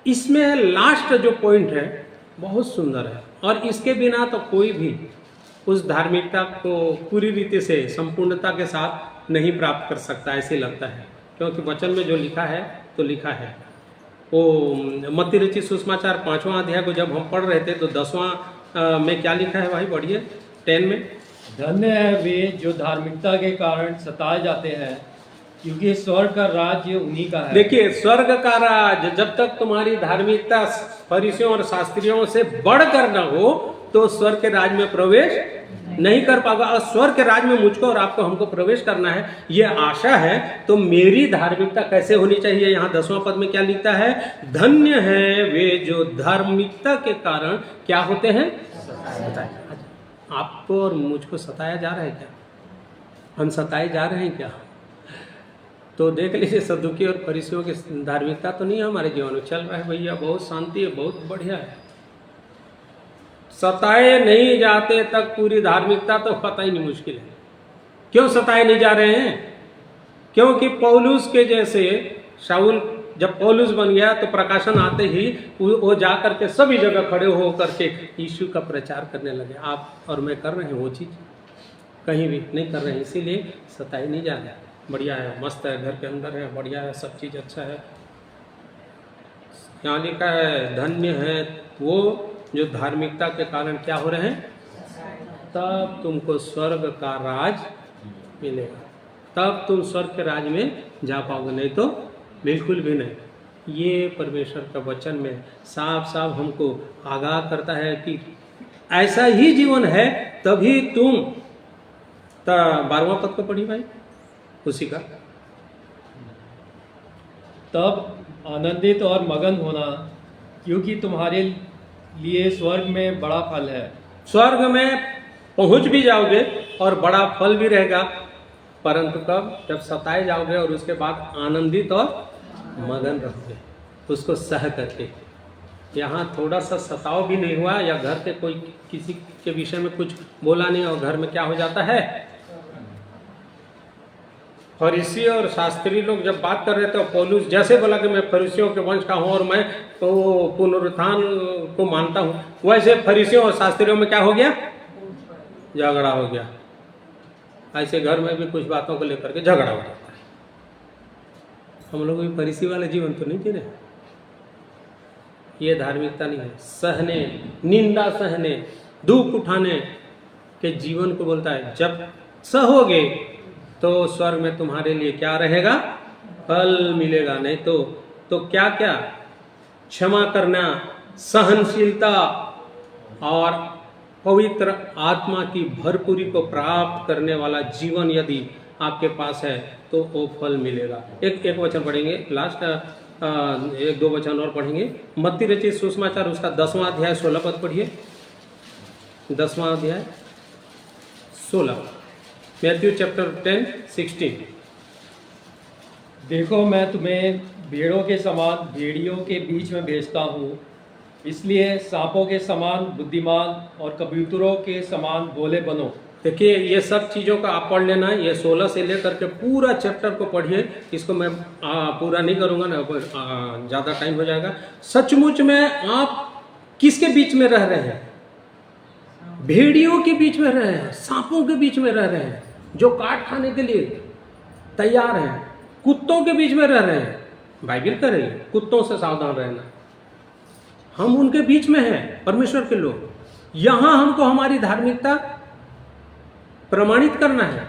इसमें लास्ट जो पॉइंट है बहुत सुंदर है। और इसके बिना तो कोई भी उस धार्मिकता को पूरी रीति से संपूर्णता के साथ नहीं प्राप्त कर सकता, ऐसे लगता है। क्योंकि वचन में जो लिखा है तो लिखा है। वो मत्ती रचित सुसमाचार 5वां अध्याय को जब हम पढ़ रहे थे तो 10वां में क्या लिखा है भाई? बढ़िए 10 में। धन्य है वे जो धार्मिकता के कारण सताए जाते हैं, क्योंकि स्वर्ग का राज्य उन्हीं का है। देखिए, स्वर्ग का राज, जब तक तुम्हारी धार्मिकता फरीसियों और शास्त्रियों से बढ़कर न हो तो स्वर्ग के राज में प्रवेश नहीं कर पाओगे। और स्वर्ग के राज में मुझको और आपको, हमको प्रवेश करना है, ये आशा है। तो मेरी धार्मिकता कैसे होनी चाहिए? यहाँ 10वां पद में क्या लिखता है? धन्य है वे जो धार्मिकता के कारण क्या होते हैं? आपको और मुझको सताया जा रहा है क्या? हम सताए जा रहे हैं क्या? तो देख लीजिए, सदुकी और फरीसियों की धार्मिकता तो नहीं है हमारे जीवन में। चल रहा है भैया, बहुत शांति है, बहुत बढ़िया है। सताए नहीं जाते तक पूरी धार्मिकता तो पता ही नहीं, मुश्किल है। क्यों सताए नहीं जा रहे हैं? क्योंकि पौलुस के जैसे शाऊल, जब पौलुस बन गया तो प्रकाशन आते ही वो जा करके सभी जगह खड़े हो करके यीशु का प्रचार करने लगे। आप और मैं कर रहे हैं वो चीज़? कहीं भी नहीं कर रहे हैं। इसीलिए सताए नहीं जा रहे। बढ़िया है, मस्त है, घर के अंदर है, बढ़िया है, सब चीज़ अच्छा है। यहाँ लिखा है, धन्य है वो जो धार्मिकता के कारण क्या हो रहे हैं? तब तुमको स्वर्ग का राज मिलेगा। तब तुम स्वर्ग के राज में जा पाओगे, नहीं तो बिल्कुल भी नहीं। ये परमेश्वर का वचन में साफ साफ हमको आगाह करता है कि ऐसा ही जीवन है। तभी तुम 12वां पद को पढ़ी भाई, उसी का। तब आनंदित और मगन होना, क्योंकि तुम्हारे लिए स्वर्ग में बड़ा फल है। स्वर्ग में पहुंच भी जाओगे और बड़ा फल भी रहेगा, परंतु कब? जब सताए जाओगे और उसके बाद आनंदित और मगन रहोगे उसको सह करके। यहाँ थोड़ा सा सताव भी नहीं हुआ, या घर के कोई किसी के विषय में कुछ बोला नहीं, और घर में क्या हो जाता है? फरीसी और शास्त्री लोग जब बात कर रहे थे, पौलुस जैसे बोला कि मैं फरीसियों के वंश का हूँ और मैं तो पुनरुत्थान को मानता हूँ, वैसे फरीसियों और शास्त्रियों में क्या हो गया? झगड़ा हो गया। ऐसे घर में भी कुछ बातों को लेकर के झगड़ा हो जाता है। हम लोग भी फरीसी वाले जीवन तो नहीं जी रहे। ये धार्मिकता नहीं है। सहने, निंदा सहने, दुख उठाने के जीवन को बोलता है। जब सहोगे तो स्वर्ग में तुम्हारे लिए क्या रहेगा? फल मिलेगा। नहीं तो क्या क्या? क्षमा करना, सहनशीलता और पवित्र आत्मा की भरपूरी को प्राप्त करने वाला जीवन यदि आपके पास है तो वो फल मिलेगा। एक वचन पढ़ेंगे, लास्ट 1-2 वचन और पढ़ेंगे। मत्ती रचित सुसमाचार उसका 10वां अध्याय 16 पद पढ़िए। 10वां अध्याय 16, मैथ्यू चैप्टर 10:16। देखो मैं तुम्हें भेड़ों के समान भेड़ियों के बीच में भेजता हूँ, इसलिए सांपों के समान बुद्धिमान और कबूतरों के समान भोले बनो। देखिए ये सब चीज़ों का आप पढ़ लेना, ये 16 से लेकर के पूरा चैप्टर को पढ़िए। इसको मैं पूरा नहीं करूँगा ना, ज़्यादा टाइम हो जाएगा। सचमुच में आप किसके बीच में रह रहे हैं? भेड़ियों के बीच में रह रहे हैं, सांपों के बीच में रह रहे हैं जो काट खाने के लिए तैयार हैं, कुत्तों के बीच में रह रहे हैं। बाइबल कह रही है कुत्तों से सावधान रहना। हम उनके बीच में हैं, परमेश्वर के लोग। यहाँ हमको हमारी धार्मिकता प्रमाणित करना है,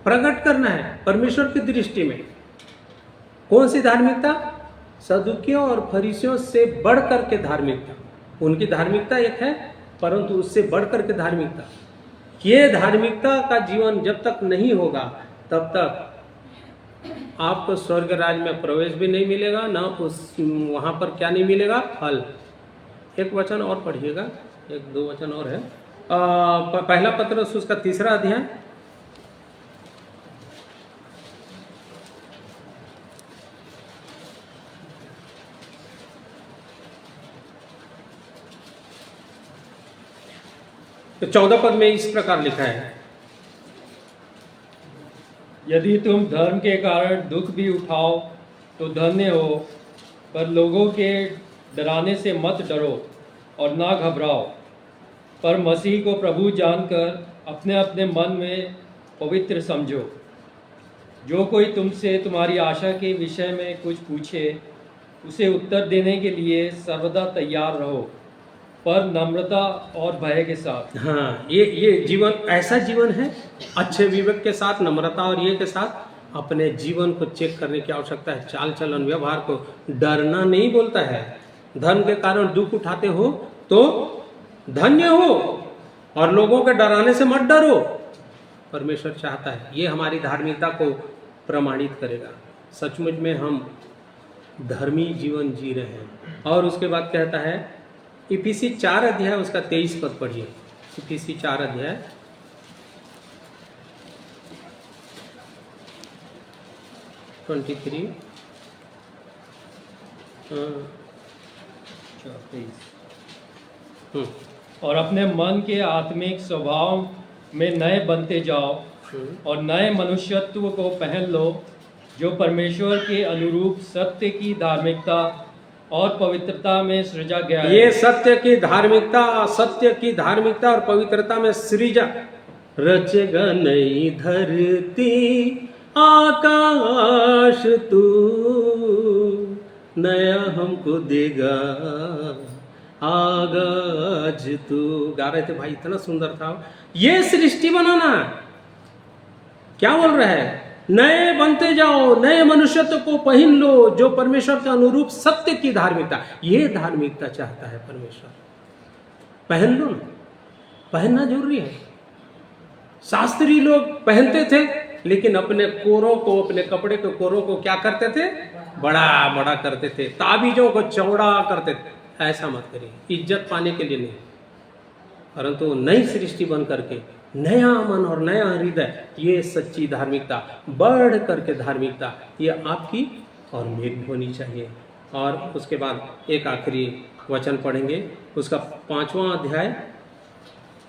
प्रकट करना है परमेश्वर की दृष्टि में। कौन सी धार्मिकता? सदुकियों और फरीसियों से बढ़ करके धार्मिकता। उनकी धार्मिकता एक है, परंतु उससे बढ़ करके धार्मिकता। ये धार्मिकता का जीवन जब तक नहीं होगा तब तक आपको स्वर्ग राज में प्रवेश भी नहीं मिलेगा, ना उस वहाँ पर क्या नहीं मिलेगा? फल। एक वचन और पढ़िएगा, एक दो वचन और है। पहला पत्रस उसका 3रा अध्याय, तो 14 पद में इस प्रकार लिखा है, यदि तुम धर्म के कारण दुख भी उठाओ तो धन्य हो, पर लोगों के डराने से मत डरो और ना घबराओ, पर मसीह को प्रभु जानकर अपने अपने मन में पवित्र समझो। जो कोई तुमसे तुम्हारी आशा के विषय में कुछ पूछे, उसे उत्तर देने के लिए सर्वदा तैयार रहो, पर नम्रता और भय के साथ। हाँ, ये जीवन ऐसा जीवन है, अच्छे विवेक के साथ, नम्रता और ये के साथ अपने जीवन को चेक करने की आवश्यकता है। चाल चलन व्यवहार को डरना नहीं बोलता है। धर्म के कारण दुख उठाते हो तो धन्य हो, और लोगों के डराने से मत डरो। परमेश्वर चाहता है, ये हमारी धार्मिकता को प्रमाणित करेगा। सचमुच में हम धर्मी जीवन जी रहे हैं। और उसके बाद कहता है इफिसी 4 अध्याय उसका 23 पद पढ़िए। इफिसी 4 अध्याय 23 और अपने मन के आत्मिक स्वभाव में नए बनते जाओ और नए मनुष्यत्व को पहन लो, जो परमेश्वर के अनुरूप सत्य की धार्मिकता और पवित्रता में सृजा गया है। ये सत्य की धार्मिकता और पवित्रता में सृजा। रचेगा नई धरती आकाश, तू नया हमको देगा आगाज तू। गा रहे थे भाई, इतना सुंदर था। ये सृष्टि बनाना क्या बोल रहा है? नए बनते जाओ, नए मनुष्यत्व को पहन लो, जो परमेश्वर के अनुरूप सत्य की धार्मिकता। ये धार्मिकता चाहता है परमेश्वर। पहन लो ना, पहनना जरूरी है। शास्त्री लोग पहनते थे, लेकिन अपने कोरों को, अपने कपड़े के कोरों को क्या करते थे? बड़ा बड़ा करते थे, ताबीजों को चौड़ा करते थे। ऐसा मत करिए, इज्जत पाने के लिए नहीं, परंतु नई सृष्टि बन करके नया मन और नया हृदय, ये सच्ची धार्मिकता, बढ़ करके धार्मिकता, ये आपकी और मेरी होनी चाहिए। और उसके बाद एक आखिरी वचन पढ़ेंगे, उसका 5वां अध्याय,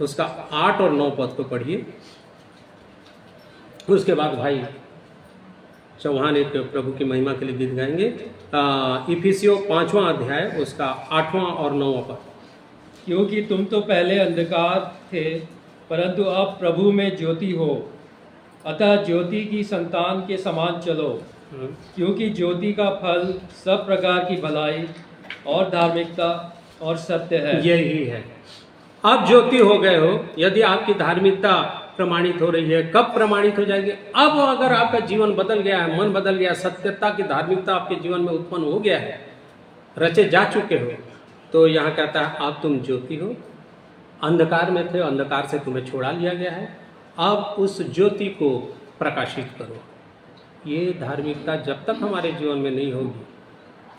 उसका 8 और 9 पद को पढ़िए। उसके बाद भाई चौहान एक प्रभु की महिमा के लिए गीत गाएंगे। इफिसियों 5वां अध्याय, उसका 8वां और 9वां पद। क्योंकि तुम तो पहले अंधकार थे, परंतु अब प्रभु में ज्योति हो, अतः ज्योति की संतान के समान चलो, क्योंकि ज्योति का फल सब प्रकार की भलाई और धार्मिकता और सत्य है। यही है, आप ज्योति हो गए हो। यदि आपकी धार्मिकता प्रमाणित हो रही है, कब प्रमाणित हो जाएगी? अब अगर आपका जीवन बदल गया है, मन बदल गया, सत्यता की धार्मिकता आपके जीवन में उत्पन्न हो गया है, रचे जा चुके हो, तो यहाँ कहता है आप तुम ज्योति हो। अंधकार में थे, अंधकार से तुम्हें छोड़ा लिया गया है, अब उस ज्योति को प्रकाशित करो। ये धार्मिकता जब तक हमारे जीवन में नहीं होगी,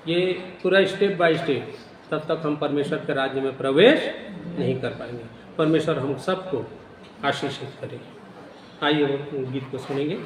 ये पूरा स्टेप बाय स्टेप, तब तक हम परमेश्वर के राज्य में प्रवेश नहीं कर पाएंगे। परमेश्वर हम सबको आशीषित करें। आइए वो गीत को सुनेंगे।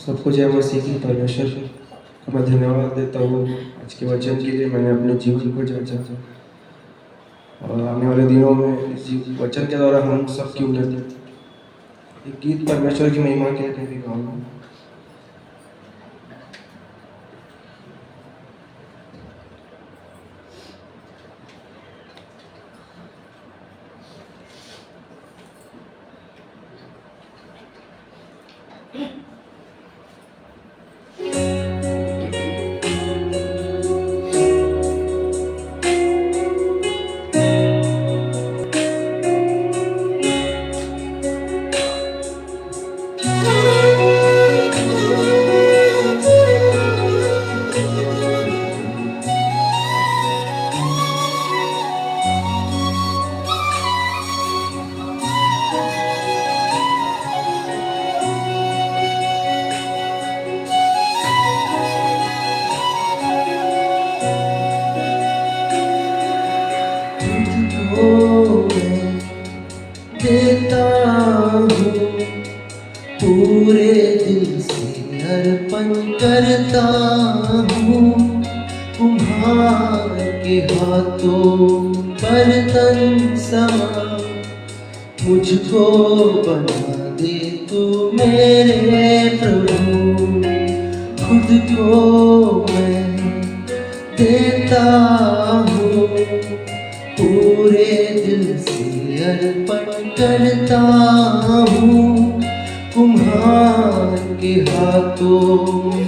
सबको जय मसीह की। परमेश्वर को मैं धन्यवाद देता हूँ आज के वचन के लिए। मैंने अपने जीवन को जांचा और आने वाले दिनों में इस वचन के द्वारा हम सबकी उन्नति, एक गीत परमेश्वर की महिमा के लिए भी गाऊंगा। देता हूँ पूरे दिल से अर्पण करता हूँ, कुम्हार के हाथों बर्तन समा मुझको बना दे तू मेरे प्रभु। खुद को मैं देता हूँ पूरे दिल से अर्पण करता हूँ, कुम्हार के हाथों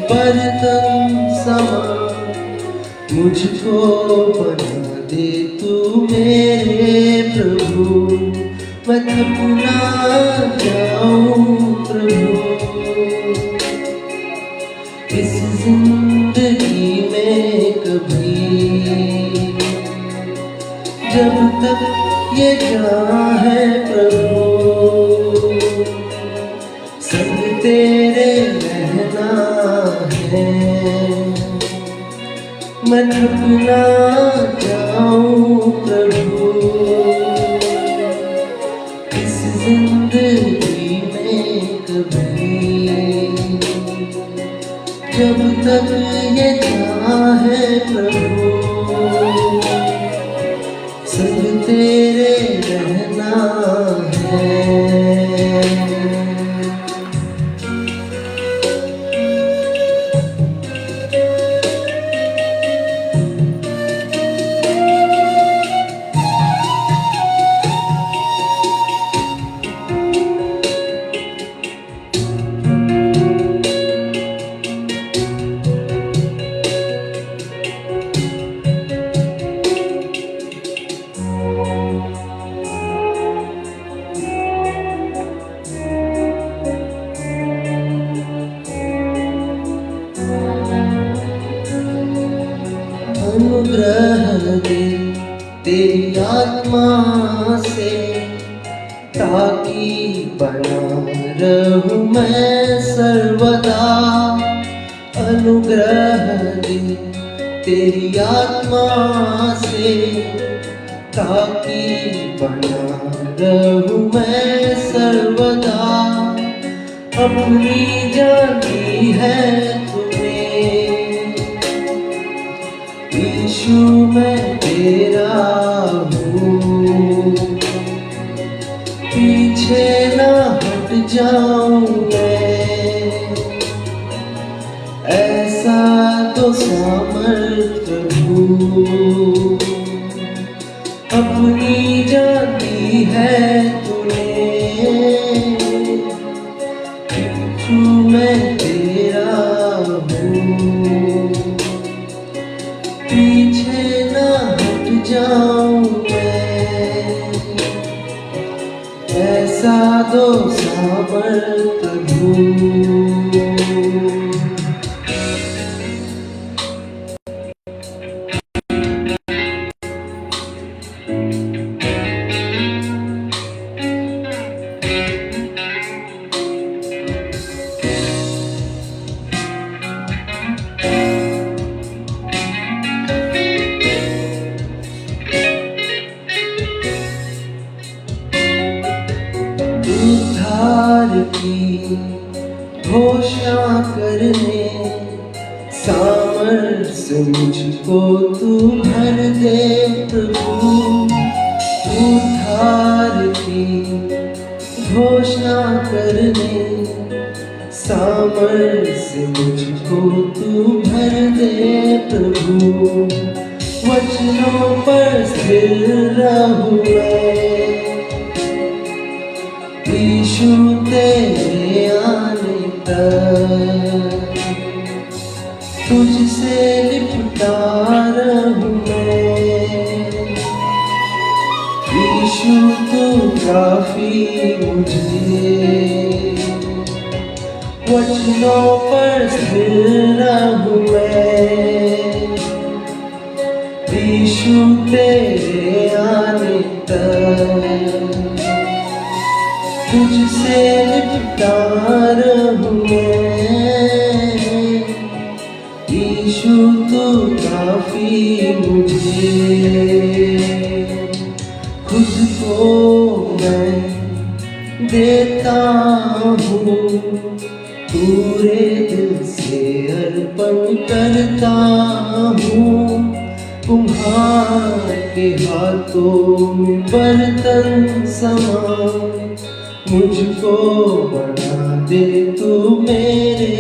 बर्तन समा मुझको बना दे तू मेरे प्रभु। मैं थक ना जाऊं प्रभु इस जिंदगी में कभी, जब तक ये जान है प्रभु संग तेरे रहना है। मैं थक ना जाऊं प्रभु इस जिंदगी में कभी, जब तक ये जान है प्रभु संग तेरे रहना है। अनुग्रह दे तेरी आत्मा से ताकि बना रहूं मैं सर्वदा। अनुग्रह दे तेरी आत्मा से ताकि बना रहूं मैं सर्वदा। अपनी जानी है यीशु मैं तेरा हूँ, पीछे ना हट जाऊं मैं, ऐसा तो सामर्थ प्रभु अपनी जानी है तूने। यीशु मैं तेरा हूँ, पीछे ना हट जाऊं मैं, ऐसा दो सामर्थ प्रभु। उद्धार की घोषणा करने सामर्थ्य मुझको तू भर दे प्रभु। उद्धार की घोषणा करने सामर्थ्य मुझको तू भर दे प्रभु। वचनों पर स्थिर रहूं मैं, यीशु तेरे आने तक तुझसे लिपटा रहूं मैं। यीशु तू काफी मुझे, वचनों पर स्थिर रहूं मैं। यीशु तेरे आने तक तुझसे लिपटा रहूं मैं। यीशु तू काफी मुझे। खुद को मैं देता हूँ, पूरे दिल से अर्पण करता हूँ। कुम्हार के हाथों में बर्तन समान मुझको बना दे तू मेरे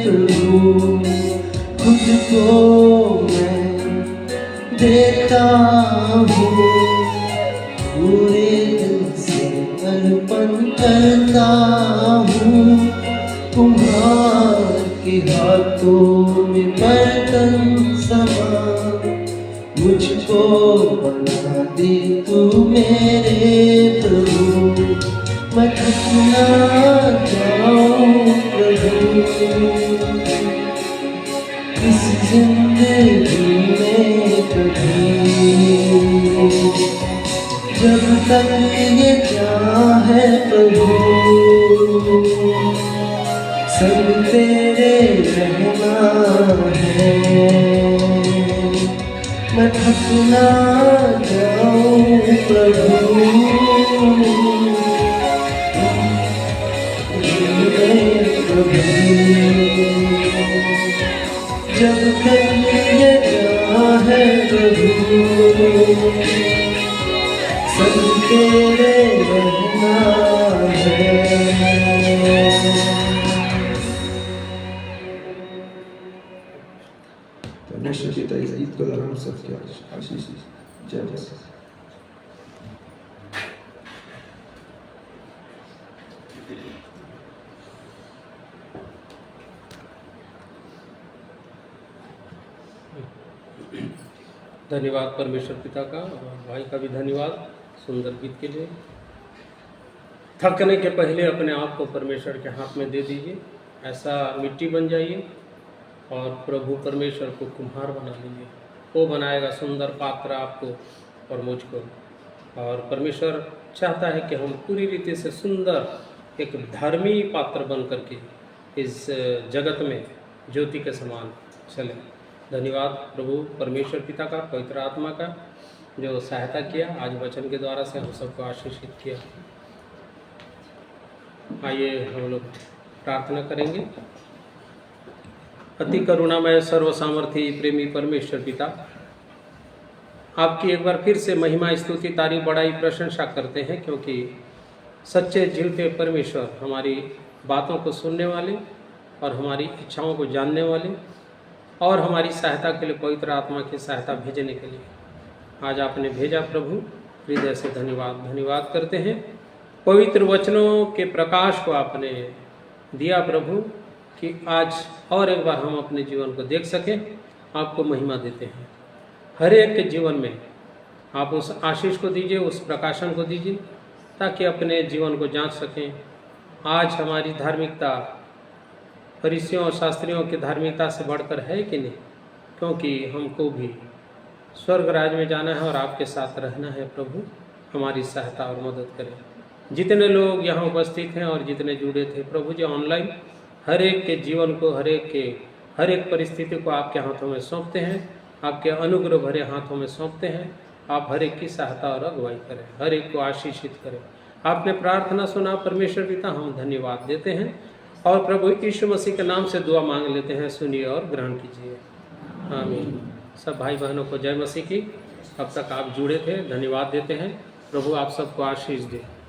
प्रभु। खुद को मैं देता हूँ, पूरे दिल से अर्पण करता हूँ। कुम्हार के हाथों में बर्तन समान मुझको बना दे तू मेरे प्रभु। मैं थक ना जाऊं प्रभु इस जिंदगी में कभी, जब तक ये चाहे प्रभु सब तेरे रहना है। मैं थक ना जाऊं प्रभु जब तक ये चाहे प्रभु सब तेरे रहना है। परमेश्वर पिता इस गीत को हम सबके आशीष जय मसीह। धन्यवाद परमेश्वर पिता का और भाई का भी धन्यवाद सुंदर गीत के लिए। थकने के पहले अपने आप को परमेश्वर के हाथ में दे दीजिए, ऐसा मिट्टी बन जाइए और प्रभु परमेश्वर को कुम्हार बना लीजिए। वो बनाएगा सुंदर पात्र आपको और मुझको। और परमेश्वर चाहता है कि हम पूरी रीति से सुंदर एक धर्मी पात्र बन करके इस जगत में ज्योति के समान चले। धन्यवाद प्रभु परमेश्वर पिता का, पवित्र आत्मा का, जो सहायता किया, आज वचन के द्वारा से हम सबको आशीषित किया। आइए हम लोग प्रार्थना करेंगे। अति करुणामय सर्व सामर्थी प्रेमी परमेश्वर पिता, आपकी एक बार फिर से महिमा स्तुति तारीफ बड़ाई प्रशंसा करते हैं, क्योंकि सच्चे जीवते परमेश्वर हमारी बातों को सुनने वाले और हमारी इच्छाओं को जानने वाले और हमारी सहायता के लिए पवित्र आत्मा की सहायता भेजने के लिए आज आपने भेजा। प्रभु हृदय से धन्यवाद करते हैं। पवित्र वचनों के प्रकाश को आपने दिया प्रभु, कि आज और एक बार हम अपने जीवन को देख सकें। आपको महिमा देते हैं। हर एक के जीवन में आप उस आशीष को दीजिए, उस प्रकाशन को दीजिए, ताकि अपने जीवन को जांच सकें। आज हमारी धार्मिकता फरीसियों और शास्त्रियों की धार्मिकता से बढ़कर है कि नहीं, क्योंकि हमको भी स्वर्ग राज्य में जाना है और आपके साथ रहना है। प्रभु हमारी सहायता और मदद करें। जितने लोग यहाँ उपस्थित हैं और जितने जुड़े थे प्रभु जी ऑनलाइन, हर एक के जीवन को, हर एक परिस्थिति को आपके हाथों में सौंपते हैं, आपके अनुग्रह भरे हाथों में सौंपते हैं। आप हर एक की सहायता और अगुवाई करें, हर एक को आशीषित करें। आपने प्रार्थना सुना परमेश्वर पिता, हम धन्यवाद देते हैं और प्रभु यीशु मसीह के नाम से दुआ मांग लेते हैं, सुनिए और ग्रहण कीजिए। आमीन। सब भाई बहनों को जय मसीह की। अब तक आप जुड़े थे, धन्यवाद देते हैं। प्रभु आप सबको आशीष दे।